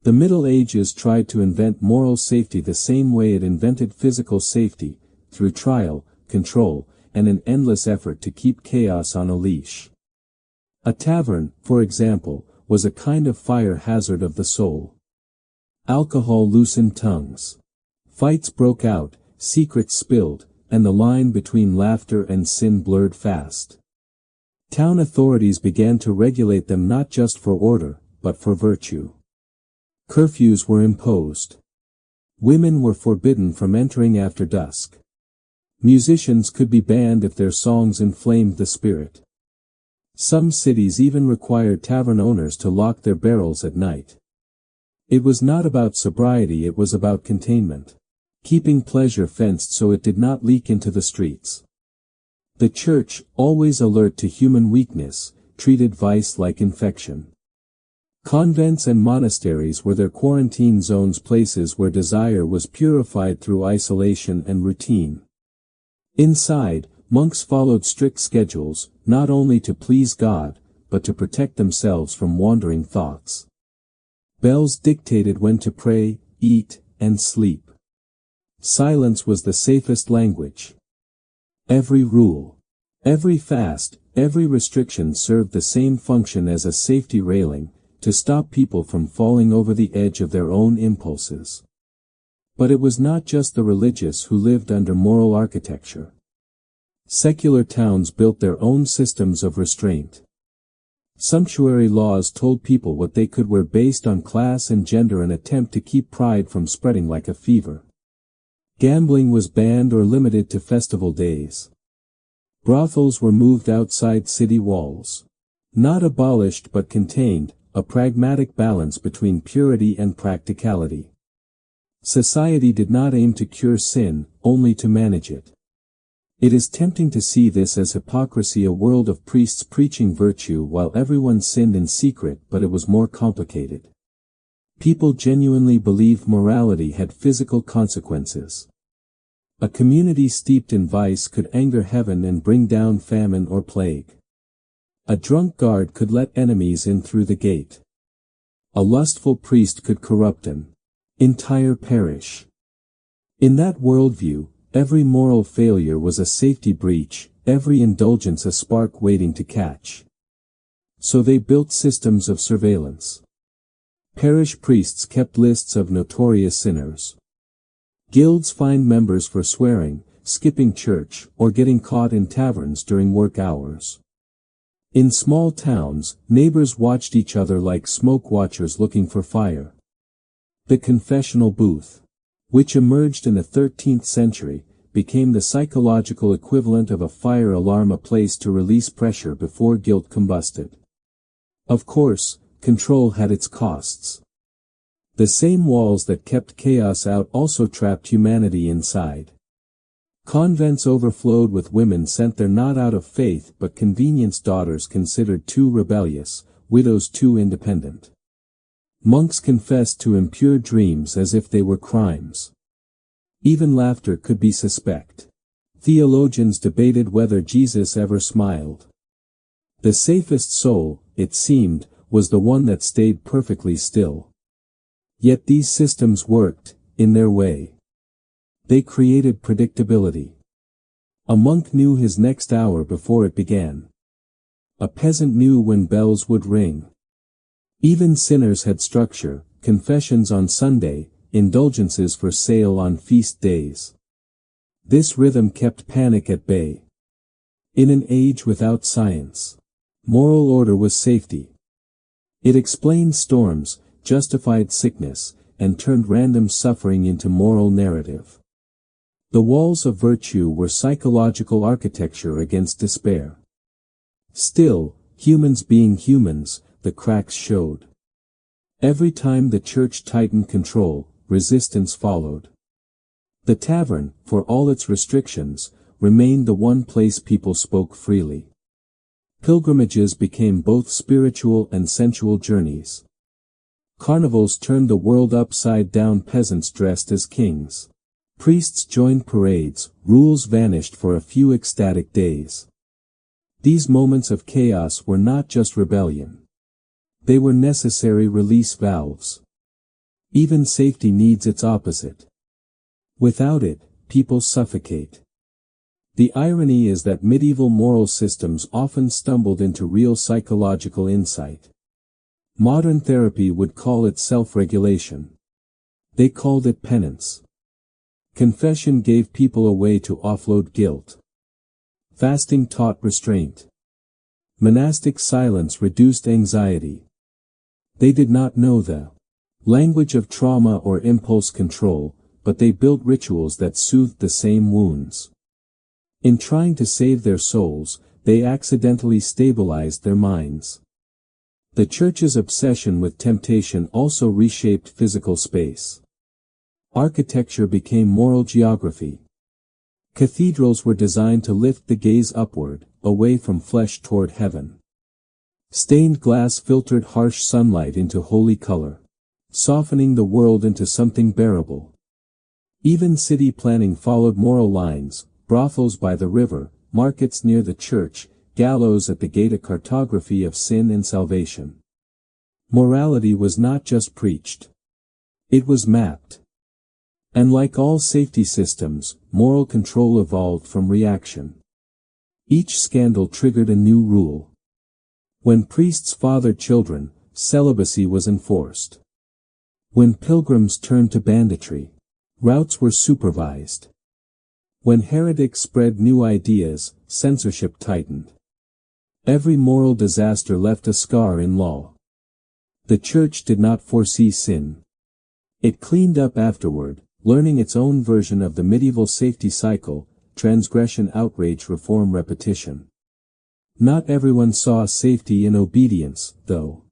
The Middle Ages tried to invent moral safety the same way it invented physical safety, through trial, control, and an endless effort to keep chaos on a leash. A tavern, for example, was a kind of fire hazard of the soul. Alcohol loosened tongues. Fights broke out, secrets spilled, and the line between laughter and sin blurred fast. Town authorities began to regulate them, not just for order, but for virtue. Curfews were imposed. Women were forbidden from entering after dusk. Musicians could be banned if their songs inflamed the spirit. Some cities even required tavern owners to lock their barrels at night. It was not about sobriety, it was about containment. Keeping pleasure fenced so it did not leak into the streets. The Church, always alert to human weakness, treated vice like infection. Convents and monasteries were their quarantine zones, places where desire was purified through isolation and routine. Inside, monks followed strict schedules, not only to please God, but to protect themselves from wandering thoughts. Bells dictated when to pray, eat, and sleep. Silence was the safest language. Every rule, every fast, every restriction served the same function as a safety railing, to stop people from falling over the edge of their own impulses. But it was not just the religious who lived under moral architecture. Secular towns built their own systems of restraint. Sumptuary laws told people what they could wear based on class and gender, an attempt to keep pride from spreading like a fever. Gambling was banned or limited to festival days. Brothels were moved outside city walls. Not abolished but contained, a pragmatic balance between purity and practicality. Society did not aim to cure sin, only to manage it. It is tempting to see this as hypocrisy, a world of priests preaching virtue while everyone sinned in secret, but it was more complicated. People genuinely believed morality had physical consequences. A community steeped in vice could anger heaven and bring down famine or plague. A drunk guard could let enemies in through the gate. A lustful priest could corrupt an entire parish. In that worldview, every moral failure was a safety breach, every indulgence a spark waiting to catch. So they built systems of surveillance. Parish priests kept lists of notorious sinners. Guilds fined members for swearing, skipping church, or getting caught in taverns during work hours. In small towns, neighbors watched each other like smoke watchers looking for fire. The confessional booth, which emerged in the 13th century, became the psychological equivalent of a fire alarm, a place to release pressure before guilt combusted. Of course, control had its costs. The same walls that kept chaos out also trapped humanity inside. Convents overflowed with women sent there not out of faith but convenience, daughters considered too rebellious, widows too independent. Monks confessed to impure dreams as if they were crimes. Even laughter could be suspect. Theologians debated whether Jesus ever smiled. The safest soul, it seemed, was the one that stayed perfectly still. Yet these systems worked, in their way. They created predictability. A monk knew his next hour before it began. A peasant knew when bells would ring. Even sinners had structure, confessions on Sunday, indulgences for sale on feast days. This rhythm kept panic at bay. In an age without science, moral order was safety. It explained storms, justified sickness, and turned random suffering into moral narrative. The walls of virtue were psychological architecture against despair. Still, humans being humans, the cracks showed. Every time the church tightened control, resistance followed. The tavern, for all its restrictions, remained the one place people spoke freely. Pilgrimages became both spiritual and sensual journeys. Carnivals turned the world upside down, peasants dressed as kings. Priests joined parades, rules vanished for a few ecstatic days. These moments of chaos were not just rebellion. They were necessary release valves. Even safety needs its opposite. Without it, people suffocate. The irony is that medieval moral systems often stumbled into real psychological insight. Modern therapy would call it self-regulation. They called it penance. Confession gave people a way to offload guilt. Fasting taught restraint. Monastic silence reduced anxiety. They did not know the language of trauma or impulse control, but they built rituals that soothed the same wounds. In trying to save their souls, they accidentally stabilized their minds. The Church's obsession with temptation also reshaped physical space. Architecture became moral geography. Cathedrals were designed to lift the gaze upward, away from flesh toward heaven. Stained glass filtered harsh sunlight into holy color, softening the world into something bearable. Even city planning followed moral lines: brothels by the river, markets near the church, gallows at the gate, a cartography of sin and salvation. Morality was not just preached. It was mapped. And like all safety systems, moral control evolved from reaction. Each scandal triggered a new rule. When priests fathered children, celibacy was enforced. When pilgrims turned to banditry, routes were supervised. When heretics spread new ideas, censorship tightened. Every moral disaster left a scar in law. The Church did not foresee sin. It cleaned up afterward, learning its own version of the medieval safety cycle: transgression, outrage, reform, repetition. Not everyone saw safety in obedience, though.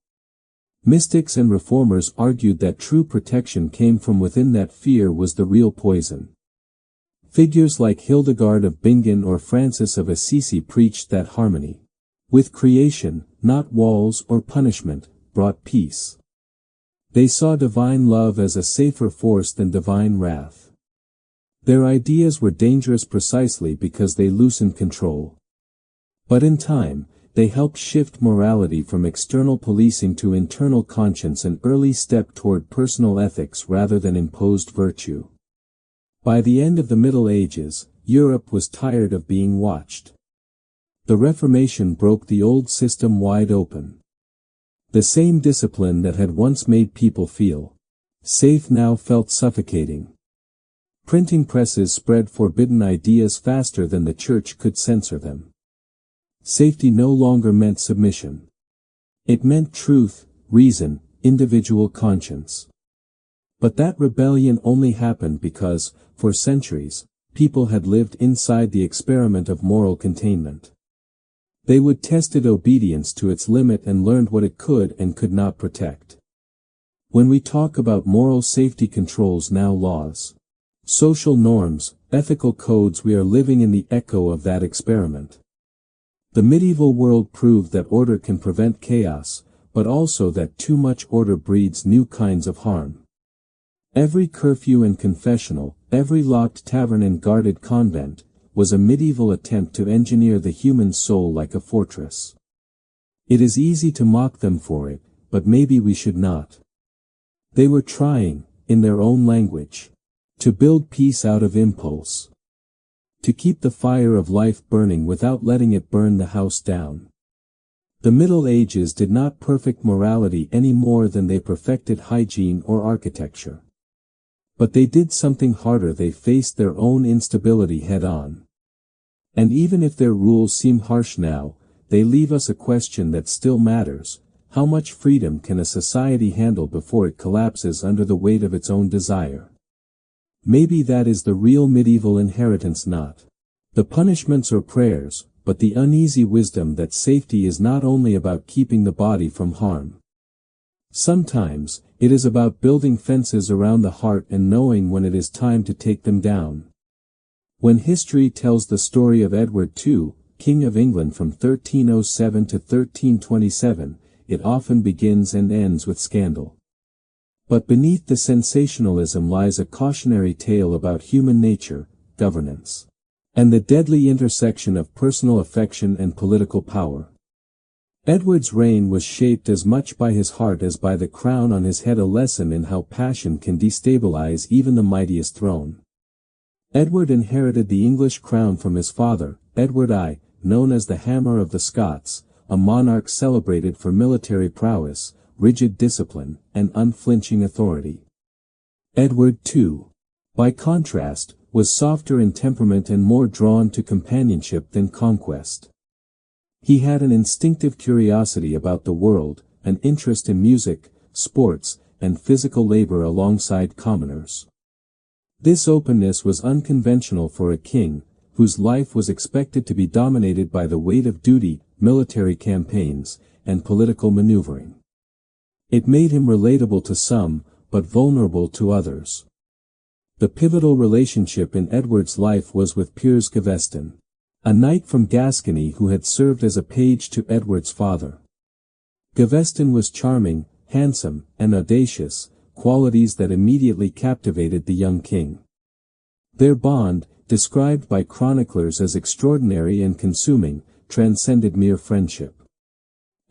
Mystics and reformers argued that true protection came from within, that fear was the real poison. Figures like Hildegard of Bingen or Francis of Assisi preached that harmony with creation, not walls or punishment, brought peace. They saw divine love as a safer force than divine wrath. Their ideas were dangerous precisely because they loosened control. But in time, they helped shift morality from external policing to internal conscience, an early step toward personal ethics rather than imposed virtue. By the end of the Middle Ages, Europe was tired of being watched. The Reformation broke the old system wide open. The same discipline that had once made people feel safe now felt suffocating. Printing presses spread forbidden ideas faster than the church could censor them. Safety no longer meant submission. It meant truth, reason, individual conscience. But that rebellion only happened because, for centuries, people had lived inside the experiment of moral containment. They would tested obedience to its limit and learned what it could and could not protect. When we talk about moral safety controls, now laws, social norms, ethical codes, we are living in the echo of that experiment. The medieval world proved that order can prevent chaos, but also that too much order breeds new kinds of harm. Every curfew and confessional, every locked tavern and guarded convent, was a medieval attempt to engineer the human soul like a fortress. It is easy to mock them for it, but maybe we should not. They were trying, in their own language, to build peace out of impulse. To keep the fire of life burning without letting it burn the house down. The Middle Ages did not perfect morality any more than they perfected hygiene or architecture. But they did something harder: they faced their own instability head-on. And even if their rules seem harsh now, they leave us a question that still matters: how much freedom can a society handle before it collapses under the weight of its own desire? Maybe that is the real medieval inheritance, not the punishments or prayers, but the uneasy wisdom that safety is not only about keeping the body from harm. Sometimes, it is about building fences around the heart and knowing when it is time to take them down. When history tells the story of Edward II, King of England from 1307 to 1327, it often begins and ends with scandal. But beneath the sensationalism lies a cautionary tale about human nature, governance, and the deadly intersection of personal affection and political power. Edward's reign was shaped as much by his heart as by the crown on his head, a lesson in how passion can destabilize even the mightiest throne. Edward inherited the English crown from his father, Edward I, known as the Hammer of the Scots, a monarch celebrated for military prowess, rigid discipline, and unflinching authority. Edward II, by contrast, was softer in temperament and more drawn to companionship than conquest. He had an instinctive curiosity about the world, an interest in music, sports, and physical labor alongside commoners. This openness was unconventional for a king, whose life was expected to be dominated by the weight of duty, military campaigns, and political maneuvering. It made him relatable to some, but vulnerable to others. The pivotal relationship in Edward's life was with Piers Gaveston, a knight from Gascony who had served as a page to Edward's father. Gaveston was charming, handsome, and audacious, qualities that immediately captivated the young king. Their bond, described by chroniclers as extraordinary and consuming, transcended mere friendship.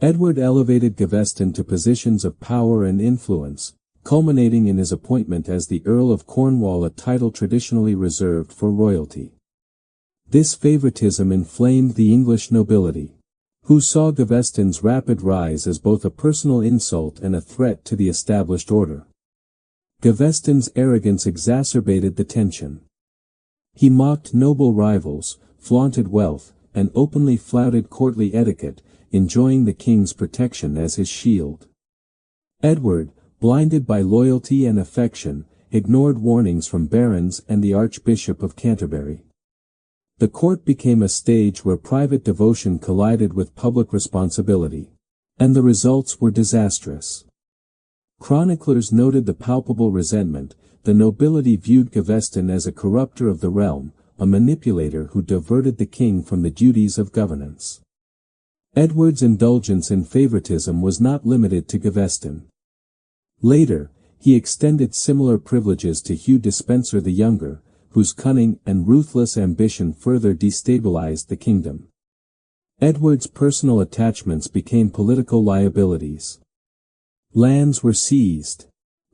Edward elevated Gaveston to positions of power and influence, culminating in his appointment as the Earl of Cornwall, a title traditionally reserved for royalty. This favoritism inflamed the English nobility, who saw Gaveston's rapid rise as both a personal insult and a threat to the established order. Gaveston's arrogance exacerbated the tension. He mocked noble rivals, flaunted wealth, and openly flouted courtly etiquette, enjoying the king's protection as his shield. Edward, blinded by loyalty and affection, ignored warnings from barons and the Archbishop of Canterbury. The court became a stage where private devotion collided with public responsibility. And the results were disastrous. Chroniclers noted the palpable resentment. The nobility viewed Gaveston as a corrupter of the realm, a manipulator who diverted the king from the duties of governance. Edward's indulgence in favoritism was not limited to Gaveston. Later, he extended similar privileges to Hugh Despenser the Younger, whose cunning and ruthless ambition further destabilized the kingdom. Edward's personal attachments became political liabilities. Lands were seized,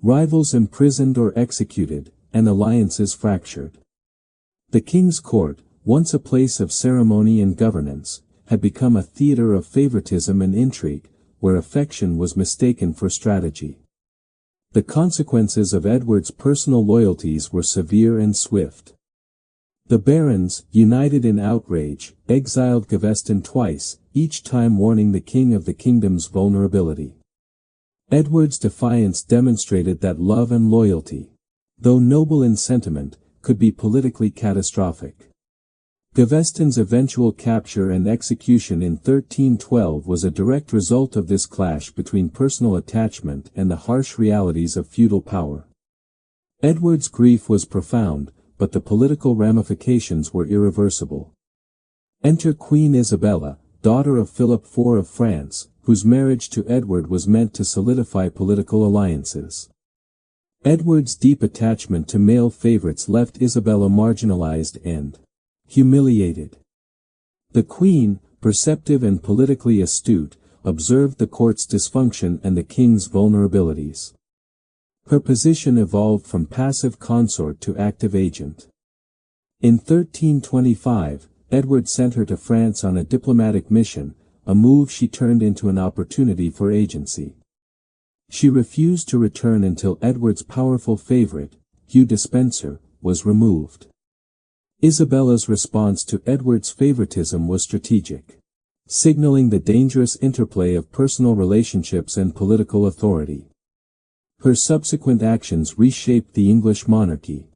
rivals imprisoned or executed, and alliances fractured. The king's court, once a place of ceremony and governance, had become a theater of favoritism and intrigue, where affection was mistaken for strategy. The consequences of Edward's personal loyalties were severe and swift. The barons, united in outrage, exiled Gaveston twice, each time warning the king of the kingdom's vulnerability. Edward's defiance demonstrated that love and loyalty, though noble in sentiment, could be politically catastrophic. Gaveston's eventual capture and execution in 1312 was a direct result of this clash between personal attachment and the harsh realities of feudal power. Edward's grief was profound, but the political ramifications were irreversible. Enter Queen Isabella, daughter of Philip IV of France, whose marriage to Edward was meant to solidify political alliances. Edward's deep attachment to male favorites left Isabella marginalized and humiliated. The queen, perceptive and politically astute, observed the court's dysfunction and the king's vulnerabilities. Her position evolved from passive consort to active agent. In 1325, Edward sent her to France on a diplomatic mission, a move she turned into an opportunity for agency. She refused to return until Edward's powerful favorite, Hugh Despenser, was removed. Isabella's response to Edward's favoritism was strategic, signaling the dangerous interplay of personal relationships and political authority. Her subsequent actions reshaped the English monarchy.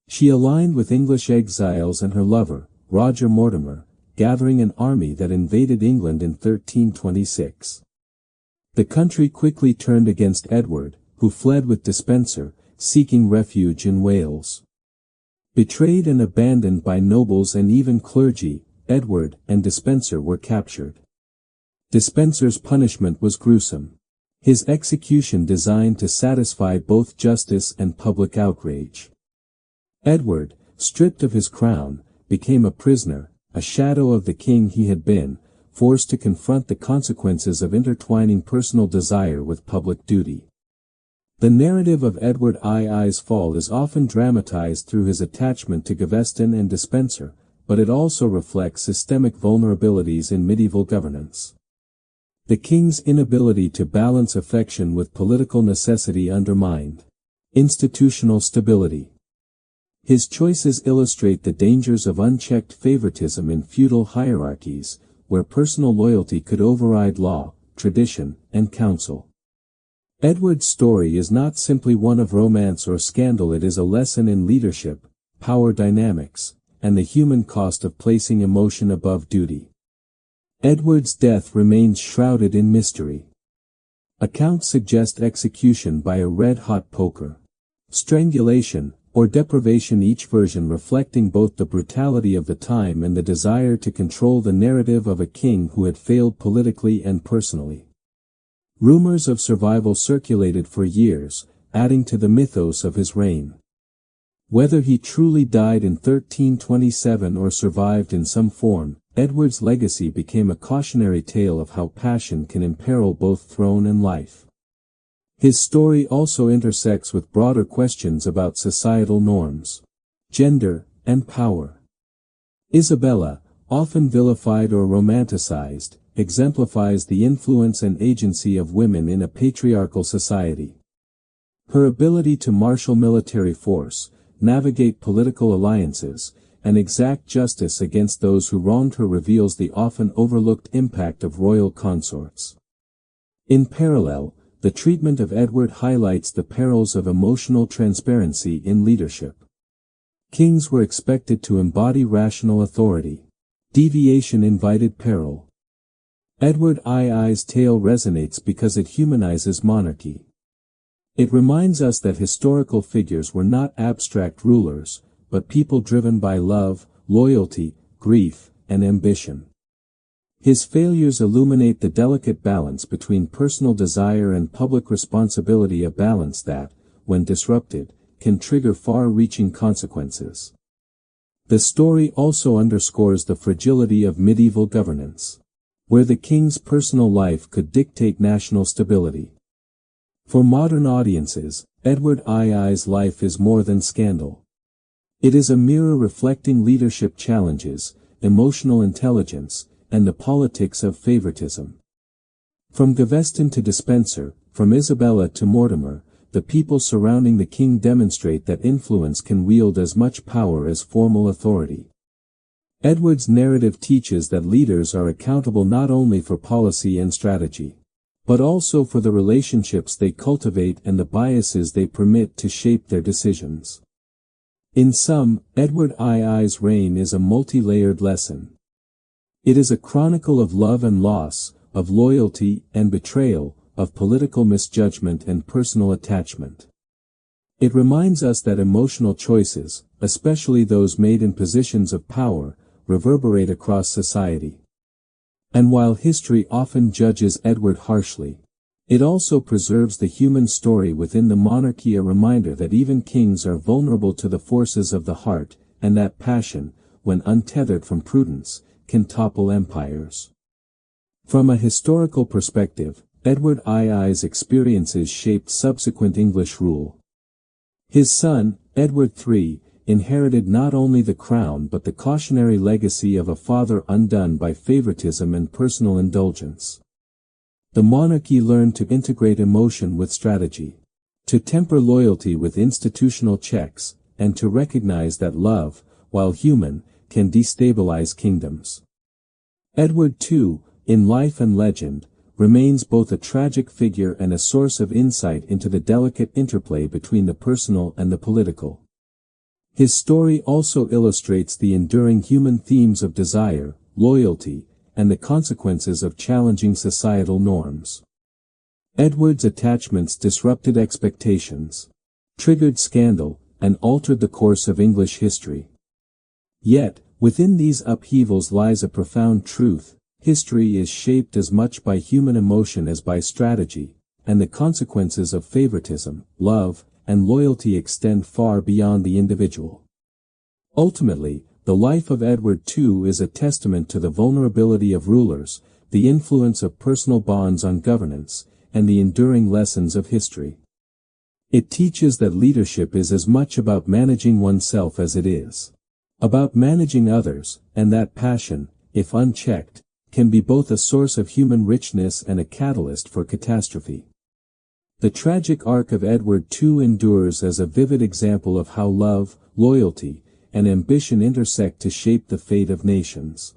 She aligned with English exiles and her lover, Roger Mortimer, gathering an army that invaded England in 1326. The country quickly turned against Edward, who fled with Despenser, seeking refuge in Wales. Betrayed and abandoned by nobles and even clergy, Edward and Despenser were captured. Despenser's punishment was gruesome. His execution designed to satisfy both justice and public outrage. Edward, stripped of his crown, became a prisoner, a shadow of the king he had been, forced to confront the consequences of intertwining personal desire with public duty. The narrative of Edward II's fall is often dramatized through his attachment to Gaveston and Despenser, but it also reflects systemic vulnerabilities in medieval governance. The king's inability to balance affection with political necessity undermined institutional stability. His choices illustrate the dangers of unchecked favoritism in feudal hierarchies, where personal loyalty could override law, tradition, and counsel. Edward's story is not simply one of romance or scandal, it is a lesson in leadership, power dynamics, and the human cost of placing emotion above duty. Edward's death remains shrouded in mystery. Accounts suggest execution by a red-hot poker, strangulation, or deprivation, each version reflecting both the brutality of the time and the desire to control the narrative of a king who had failed politically and personally. Rumors of survival circulated for years, adding to the mythos of his reign. Whether he truly died in 1327 or survived in some form, Edward's legacy became a cautionary tale of how passion can imperil both throne and life. His story also intersects with broader questions about societal norms, gender, and power. Isabella, often vilified or romanticized, exemplifies the influence and agency of women in a patriarchal society. Her ability to marshal military force, navigate political alliances, and exact justice against those who wronged her reveals the often overlooked impact of royal consorts. In parallel, the treatment of Edward highlights the perils of emotional transparency in leadership. Kings were expected to embody rational authority. Deviation invited peril. Edward II's tale resonates because it humanizes monarchy. It reminds us that historical figures were not abstract rulers, but people driven by love, loyalty, grief, and ambition. His failures illuminate the delicate balance between personal desire and public responsibility, a balance that, when disrupted, can trigger far-reaching consequences. The story also underscores the fragility of medieval governance, where the king's personal life could dictate national stability. For modern audiences, Edward II's life is more than scandal. It is a mirror reflecting leadership challenges, emotional intelligence, and the politics of favoritism. From Gaveston to Despenser, from Isabella to Mortimer, the people surrounding the king demonstrate that influence can wield as much power as formal authority. Edward's narrative teaches that leaders are accountable not only for policy and strategy, but also for the relationships they cultivate and the biases they permit to shape their decisions. In sum, Edward II's reign is a multi-layered lesson. It is a chronicle of love and loss, of loyalty and betrayal, of political misjudgment and personal attachment. It reminds us that emotional choices, especially those made in positions of power, reverberate across society. And while history often judges Edward harshly, it also preserves the human story within the monarchy, a reminder that even kings are vulnerable to the forces of the heart, and that passion, when untethered from prudence, can topple empires. From a historical perspective, Edward II's experiences shaped subsequent English rule. His son, Edward III, inherited not only the crown but the cautionary legacy of a father undone by favoritism and personal indulgence. The monarchy learned to integrate emotion with strategy, to temper loyalty with institutional checks, and to recognize that love, while human, can destabilize kingdoms. Edward II, in life and legend, remains both a tragic figure and a source of insight into the delicate interplay between the personal and the political. His story also illustrates the enduring human themes of desire, loyalty, and the consequences of challenging societal norms. Edward's attachments disrupted expectations, triggered scandal, and altered the course of English history. Yet, within these upheavals lies a profound truth: history is shaped as much by human emotion as by strategy, and the consequences of favoritism, love, and loyalty extend far beyond the individual. Ultimately, the life of Edward II is a testament to the vulnerability of rulers, the influence of personal bonds on governance, and the enduring lessons of history. It teaches that leadership is as much about managing oneself as it is about managing others, and that passion, if unchecked, can be both a source of human richness and a catalyst for catastrophe. The tragic arc of Edward II endures as a vivid example of how love, loyalty, and ambition intersect to shape the fate of nations.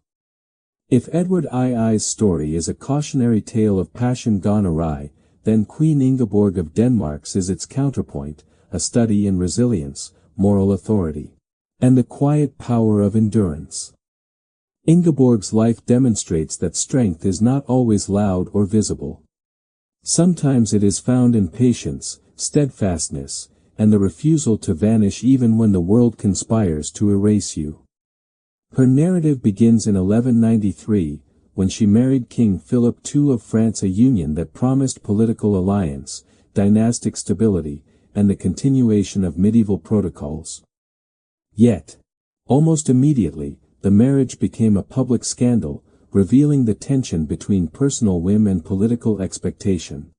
If Edward II's story is a cautionary tale of passion gone awry, then Queen Ingeborg of Denmark's is its counterpoint, a study in resilience, moral authority, and the quiet power of endurance. Ingeborg's life demonstrates that strength is not always loud or visible. Sometimes it is found in patience, steadfastness, and the refusal to vanish even when the world conspires to erase you. Her narrative begins in 1193, when she married King Philip II of France, a union that promised political alliance, dynastic stability, and the continuation of medieval protocols. Yet, almost immediately, the marriage became a public scandal, revealing the tension between personal whim and political expectation.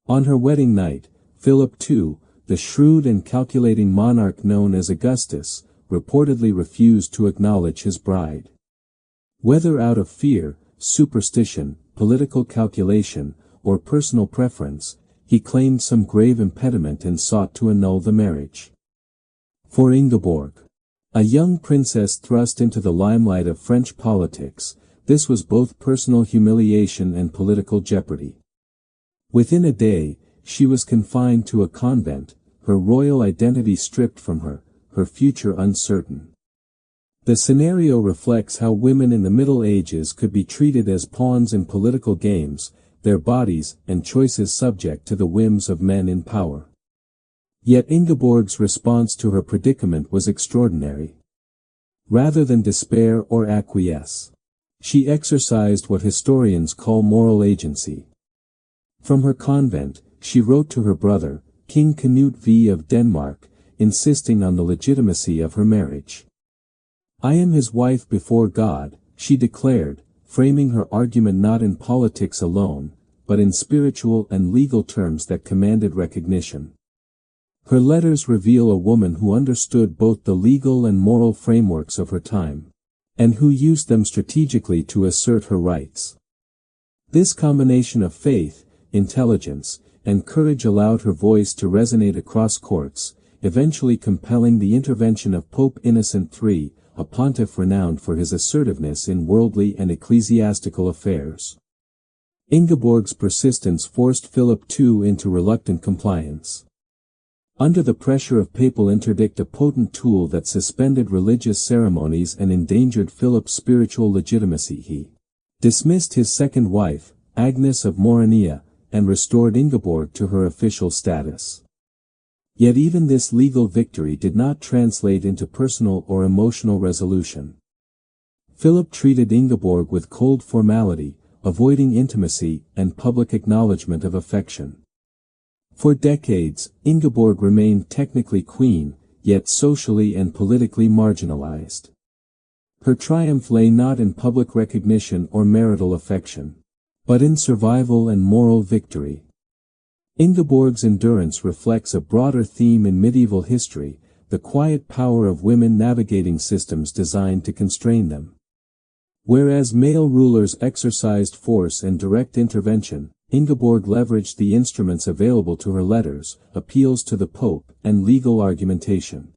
On her wedding night, Philip II, the shrewd and calculating monarch known as Augustus, reportedly refused to acknowledge his bride. Whether out of fear, superstition, political calculation, or personal preference, he claimed some grave impediment and sought to annul the marriage. For Ingeborg, a young princess thrust into the limelight of French politics, this was both personal humiliation and political jeopardy. Within a day, she was confined to a convent, her royal identity stripped from her, her future uncertain. The scenario reflects how women in the Middle Ages could be treated as pawns in political games, their bodies and choices subject to the whims of men in power. Yet Ingeborg's response to her predicament was extraordinary. Rather than despair or acquiesce, she exercised what historians call moral agency. From her convent, she wrote to her brother, King Canute V of Denmark, insisting on the legitimacy of her marriage. "I am his wife before God," she declared, framing her argument not in politics alone, but in spiritual and legal terms that commanded recognition. Her letters reveal a woman who understood both the legal and moral frameworks of her time, and who used them strategically to assert her rights. This combination of faith, intelligence, and courage allowed her voice to resonate across courts, eventually compelling the intervention of Pope Innocent III, a pontiff renowned for his assertiveness in worldly and ecclesiastical affairs. Ingeborg's persistence forced Philip II into reluctant compliance. Under the pressure of papal interdict, a potent tool that suspended religious ceremonies and endangered Philip's spiritual legitimacy, he dismissed his second wife, Agnes of Maurania, and restored Ingeborg to her official status. Yet even this legal victory did not translate into personal or emotional resolution. Philip treated Ingeborg with cold formality, avoiding intimacy and public acknowledgement of affection. For decades, Ingeborg remained technically queen, yet socially and politically marginalized. Her triumph lay not in public recognition or marital affection, but in survival and moral victory. Ingeborg's endurance reflects a broader theme in medieval history, the quiet power of women navigating systems designed to constrain them. Whereas male rulers exercised force and direct intervention, Ingeborg leveraged the instruments available to her: letters, appeals to the Pope, and legal argumentation.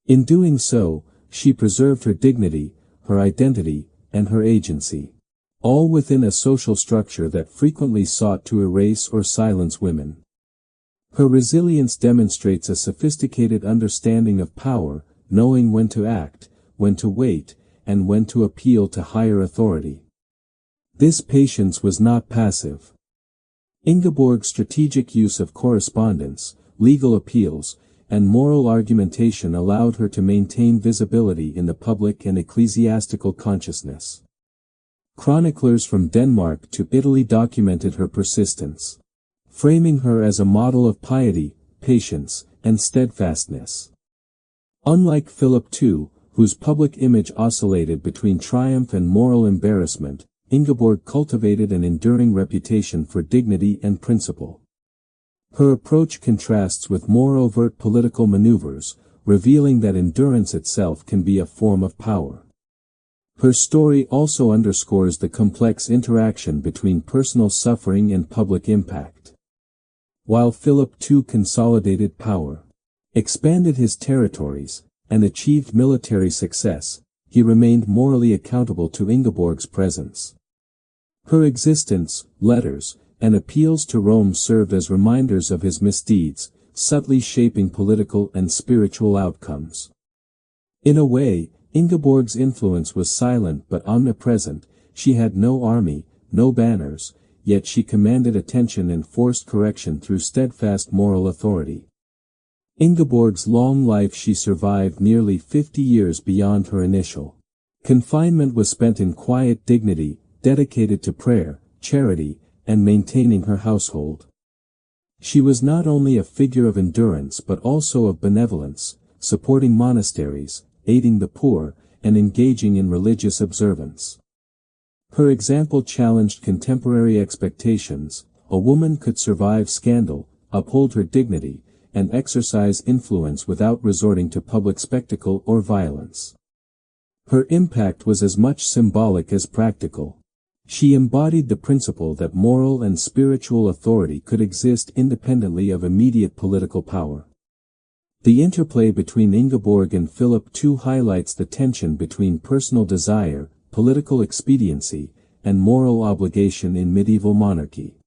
In doing so, she preserved her dignity, her identity, and her agency, all within a social structure that frequently sought to erase or silence women. Her resilience demonstrates a sophisticated understanding of power, knowing when to act, when to wait, and when to appeal to higher authority. This patience was not passive. Ingeborg's strategic use of correspondence, legal appeals, and moral argumentation allowed her to maintain visibility in the public and ecclesiastical consciousness. Chroniclers from Denmark to Italy documented her persistence, framing her as a model of piety, patience, and steadfastness. Unlike Philip II, whose public image oscillated between triumph and moral embarrassment, Ingeborg cultivated an enduring reputation for dignity and principle. Her approach contrasts with more overt political maneuvers, revealing that endurance itself can be a form of power. Her story also underscores the complex interaction between personal suffering and public impact. While Philip II consolidated power, expanded his territories, and achieved military success, he remained morally accountable to Ingeborg's presence. Her existence, letters, and appeals to Rome served as reminders of his misdeeds, subtly shaping political and spiritual outcomes. In a way, Ingeborg's influence was silent but omnipresent. She had no army, no banners, yet she commanded attention and forced correction through steadfast moral authority. Ingeborg's long life, she survived nearly 50 years beyond her initial confinement, was spent in quiet dignity, dedicated to prayer, charity, and maintaining her household. She was not only a figure of endurance but also of benevolence, supporting monasteries, aiding the poor, and engaging in religious observance. Her example challenged contemporary expectations. A woman could survive scandal, uphold her dignity, and exercise influence without resorting to public spectacle or violence. Her impact was as much symbolic as practical. She embodied the principle that moral and spiritual authority could exist independently of immediate political power. The interplay between Ingeborg and Philip II highlights the tension between personal desire, political expediency, and moral obligation in medieval monarchy.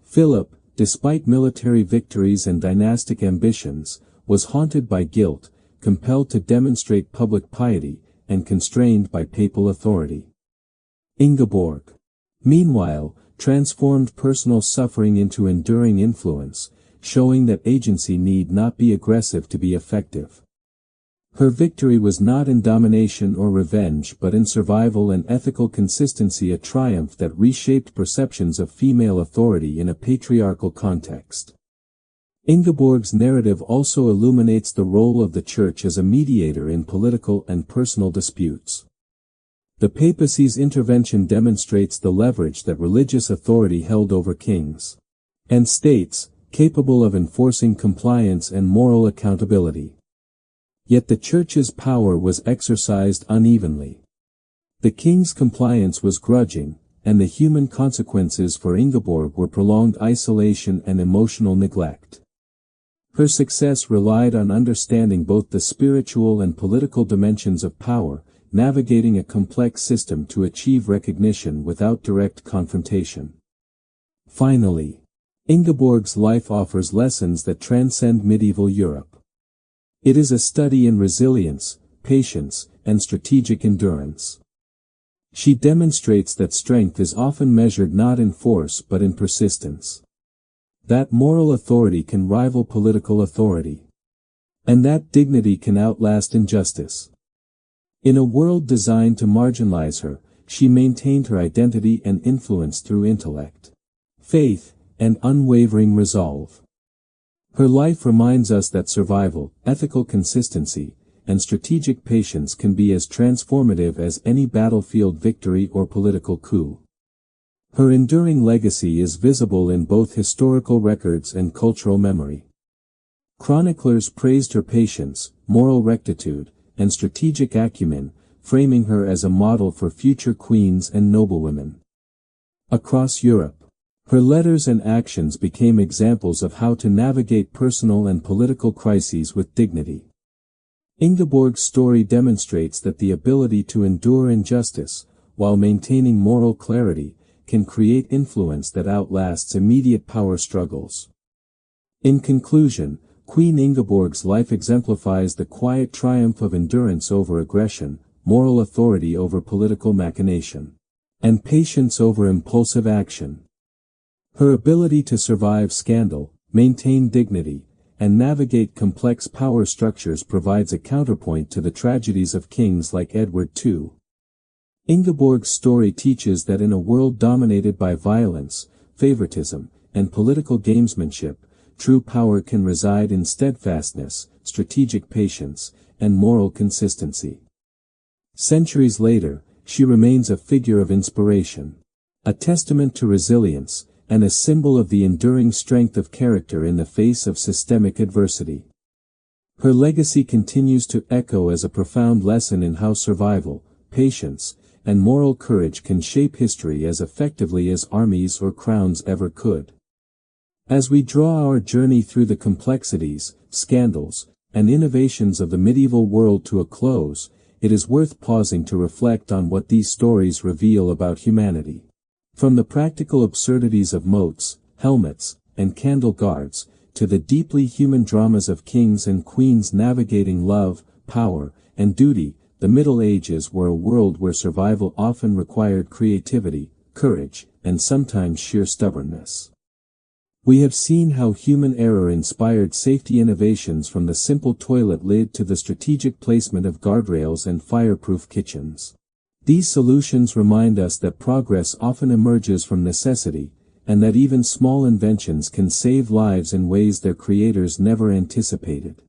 Philip, despite military victories and dynastic ambitions, was haunted by guilt, compelled to demonstrate public piety, and constrained by papal authority. Ingeborg, meanwhile, transformed personal suffering into enduring influence, showing that agency need not be aggressive to be effective. Her victory was not in domination or revenge but in survival and ethical consistency, a triumph that reshaped perceptions of female authority in a patriarchal context. Ingeborg's narrative also illuminates the role of the Church as a mediator in political and personal disputes. The papacy's intervention demonstrates the leverage that religious authority held over kings and states, capable of enforcing compliance and moral accountability. Yet the Church's power was exercised unevenly. The king's compliance was grudging, and the human consequences for Ingeborg were prolonged isolation and emotional neglect. Her success relied on understanding both the spiritual and political dimensions of power, navigating a complex system to achieve recognition without direct confrontation. Finally, Ingeborg's life offers lessons that transcend medieval Europe. It is a study in resilience, patience, and strategic endurance. She demonstrates that strength is often measured not in force but in persistence. That moral authority can rival political authority. And that dignity can outlast injustice. In a world designed to marginalize her, she maintained her identity and influence through intellect, faith, and unwavering resolve. Her life reminds us that survival, ethical consistency, and strategic patience can be as transformative as any battlefield victory or political coup. Her enduring legacy is visible in both historical records and cultural memory. Chroniclers praised her patience, moral rectitude, and strategic acumen, framing her as a model for future queens and noblewomen. Across Europe, her letters and actions became examples of how to navigate personal and political crises with dignity. Ingeborg's story demonstrates that the ability to endure injustice, while maintaining moral clarity, can create influence that outlasts immediate power struggles. In conclusion, Queen Ingeborg's life exemplifies the quiet triumph of endurance over aggression, moral authority over political machination, and patience over impulsive action. Her ability to survive scandal, maintain dignity, and navigate complex power structures provides a counterpoint to the tragedies of kings like Edward II. Ingeborg's story teaches that in a world dominated by violence, favoritism, and political gamesmanship, true power can reside in steadfastness, strategic patience, and moral consistency. Centuries later, she remains a figure of inspiration, a testament to resilience, and a symbol of the enduring strength of character in the face of systemic adversity. Her legacy continues to echo as a profound lesson in how survival, patience, and moral courage can shape history as effectively as armies or crowns ever could. As we draw our journey through the complexities, scandals, and innovations of the medieval world to a close, it is worth pausing to reflect on what these stories reveal about humanity. From the practical absurdities of moats, helmets, and candle guards, to the deeply human dramas of kings and queens navigating love, power, and duty, the Middle Ages were a world where survival often required creativity, courage, and sometimes sheer stubbornness. We have seen how human error inspired safety innovations, from the simple toilet lid to the strategic placement of guardrails and fireproof kitchens. These solutions remind us that progress often emerges from necessity, and that even small inventions can save lives in ways their creators never anticipated.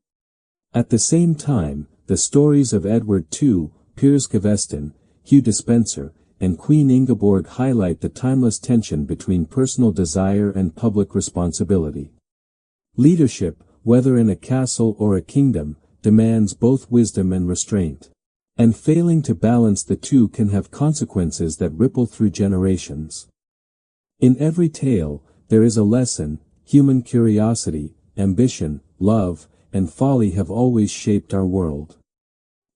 At the same time, the stories of Edward II, Piers Gaveston, Hugh Despenser, and Queen Ingeborg highlight the timeless tension between personal desire and public responsibility. Leadership, whether in a castle or a kingdom, demands both wisdom and restraint. And failing to balance the two can have consequences that ripple through generations. In every tale, there is a lesson. Human curiosity, ambition, love, and folly have always shaped our world.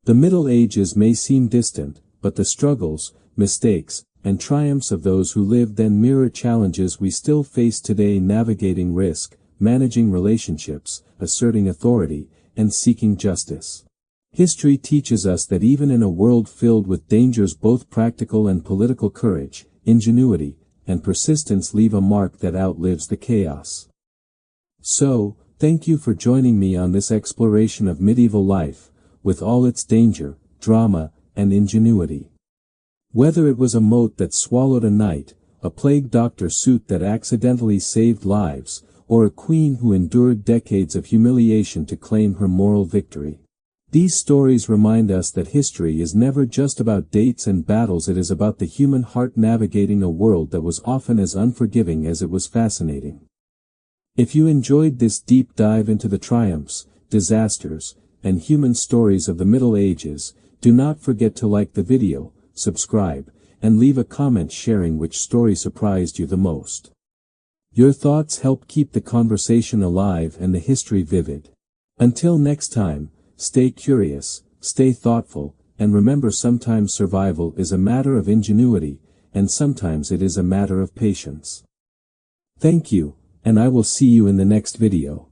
The Middle Ages may seem distant, but the struggles, mistakes, and triumphs of those who lived then mirror challenges we still face today: navigating risk, managing relationships, asserting authority, and seeking justice. History teaches us that even in a world filled with dangers, both practical and political courage, ingenuity, and persistence leave a mark that outlives the chaos. So, thank you for joining me on this exploration of medieval life, with all its danger, drama, and ingenuity. Whether it was a moat that swallowed a knight, a plague doctor suit that accidentally saved lives, or a queen who endured decades of humiliation to claim her moral victory. These stories remind us that history is never just about dates and battles. It is about the human heart navigating a world that was often as unforgiving as it was fascinating. If you enjoyed this deep dive into the triumphs, disasters, and human stories of the Middle Ages, do not forget to like the video, subscribe, and leave a comment sharing which story surprised you the most. Your thoughts help keep the conversation alive and the history vivid. Until next time, stay curious, stay thoughtful, and remember, sometimes survival is a matter of ingenuity, and sometimes it is a matter of patience. Thank you, and I will see you in the next video.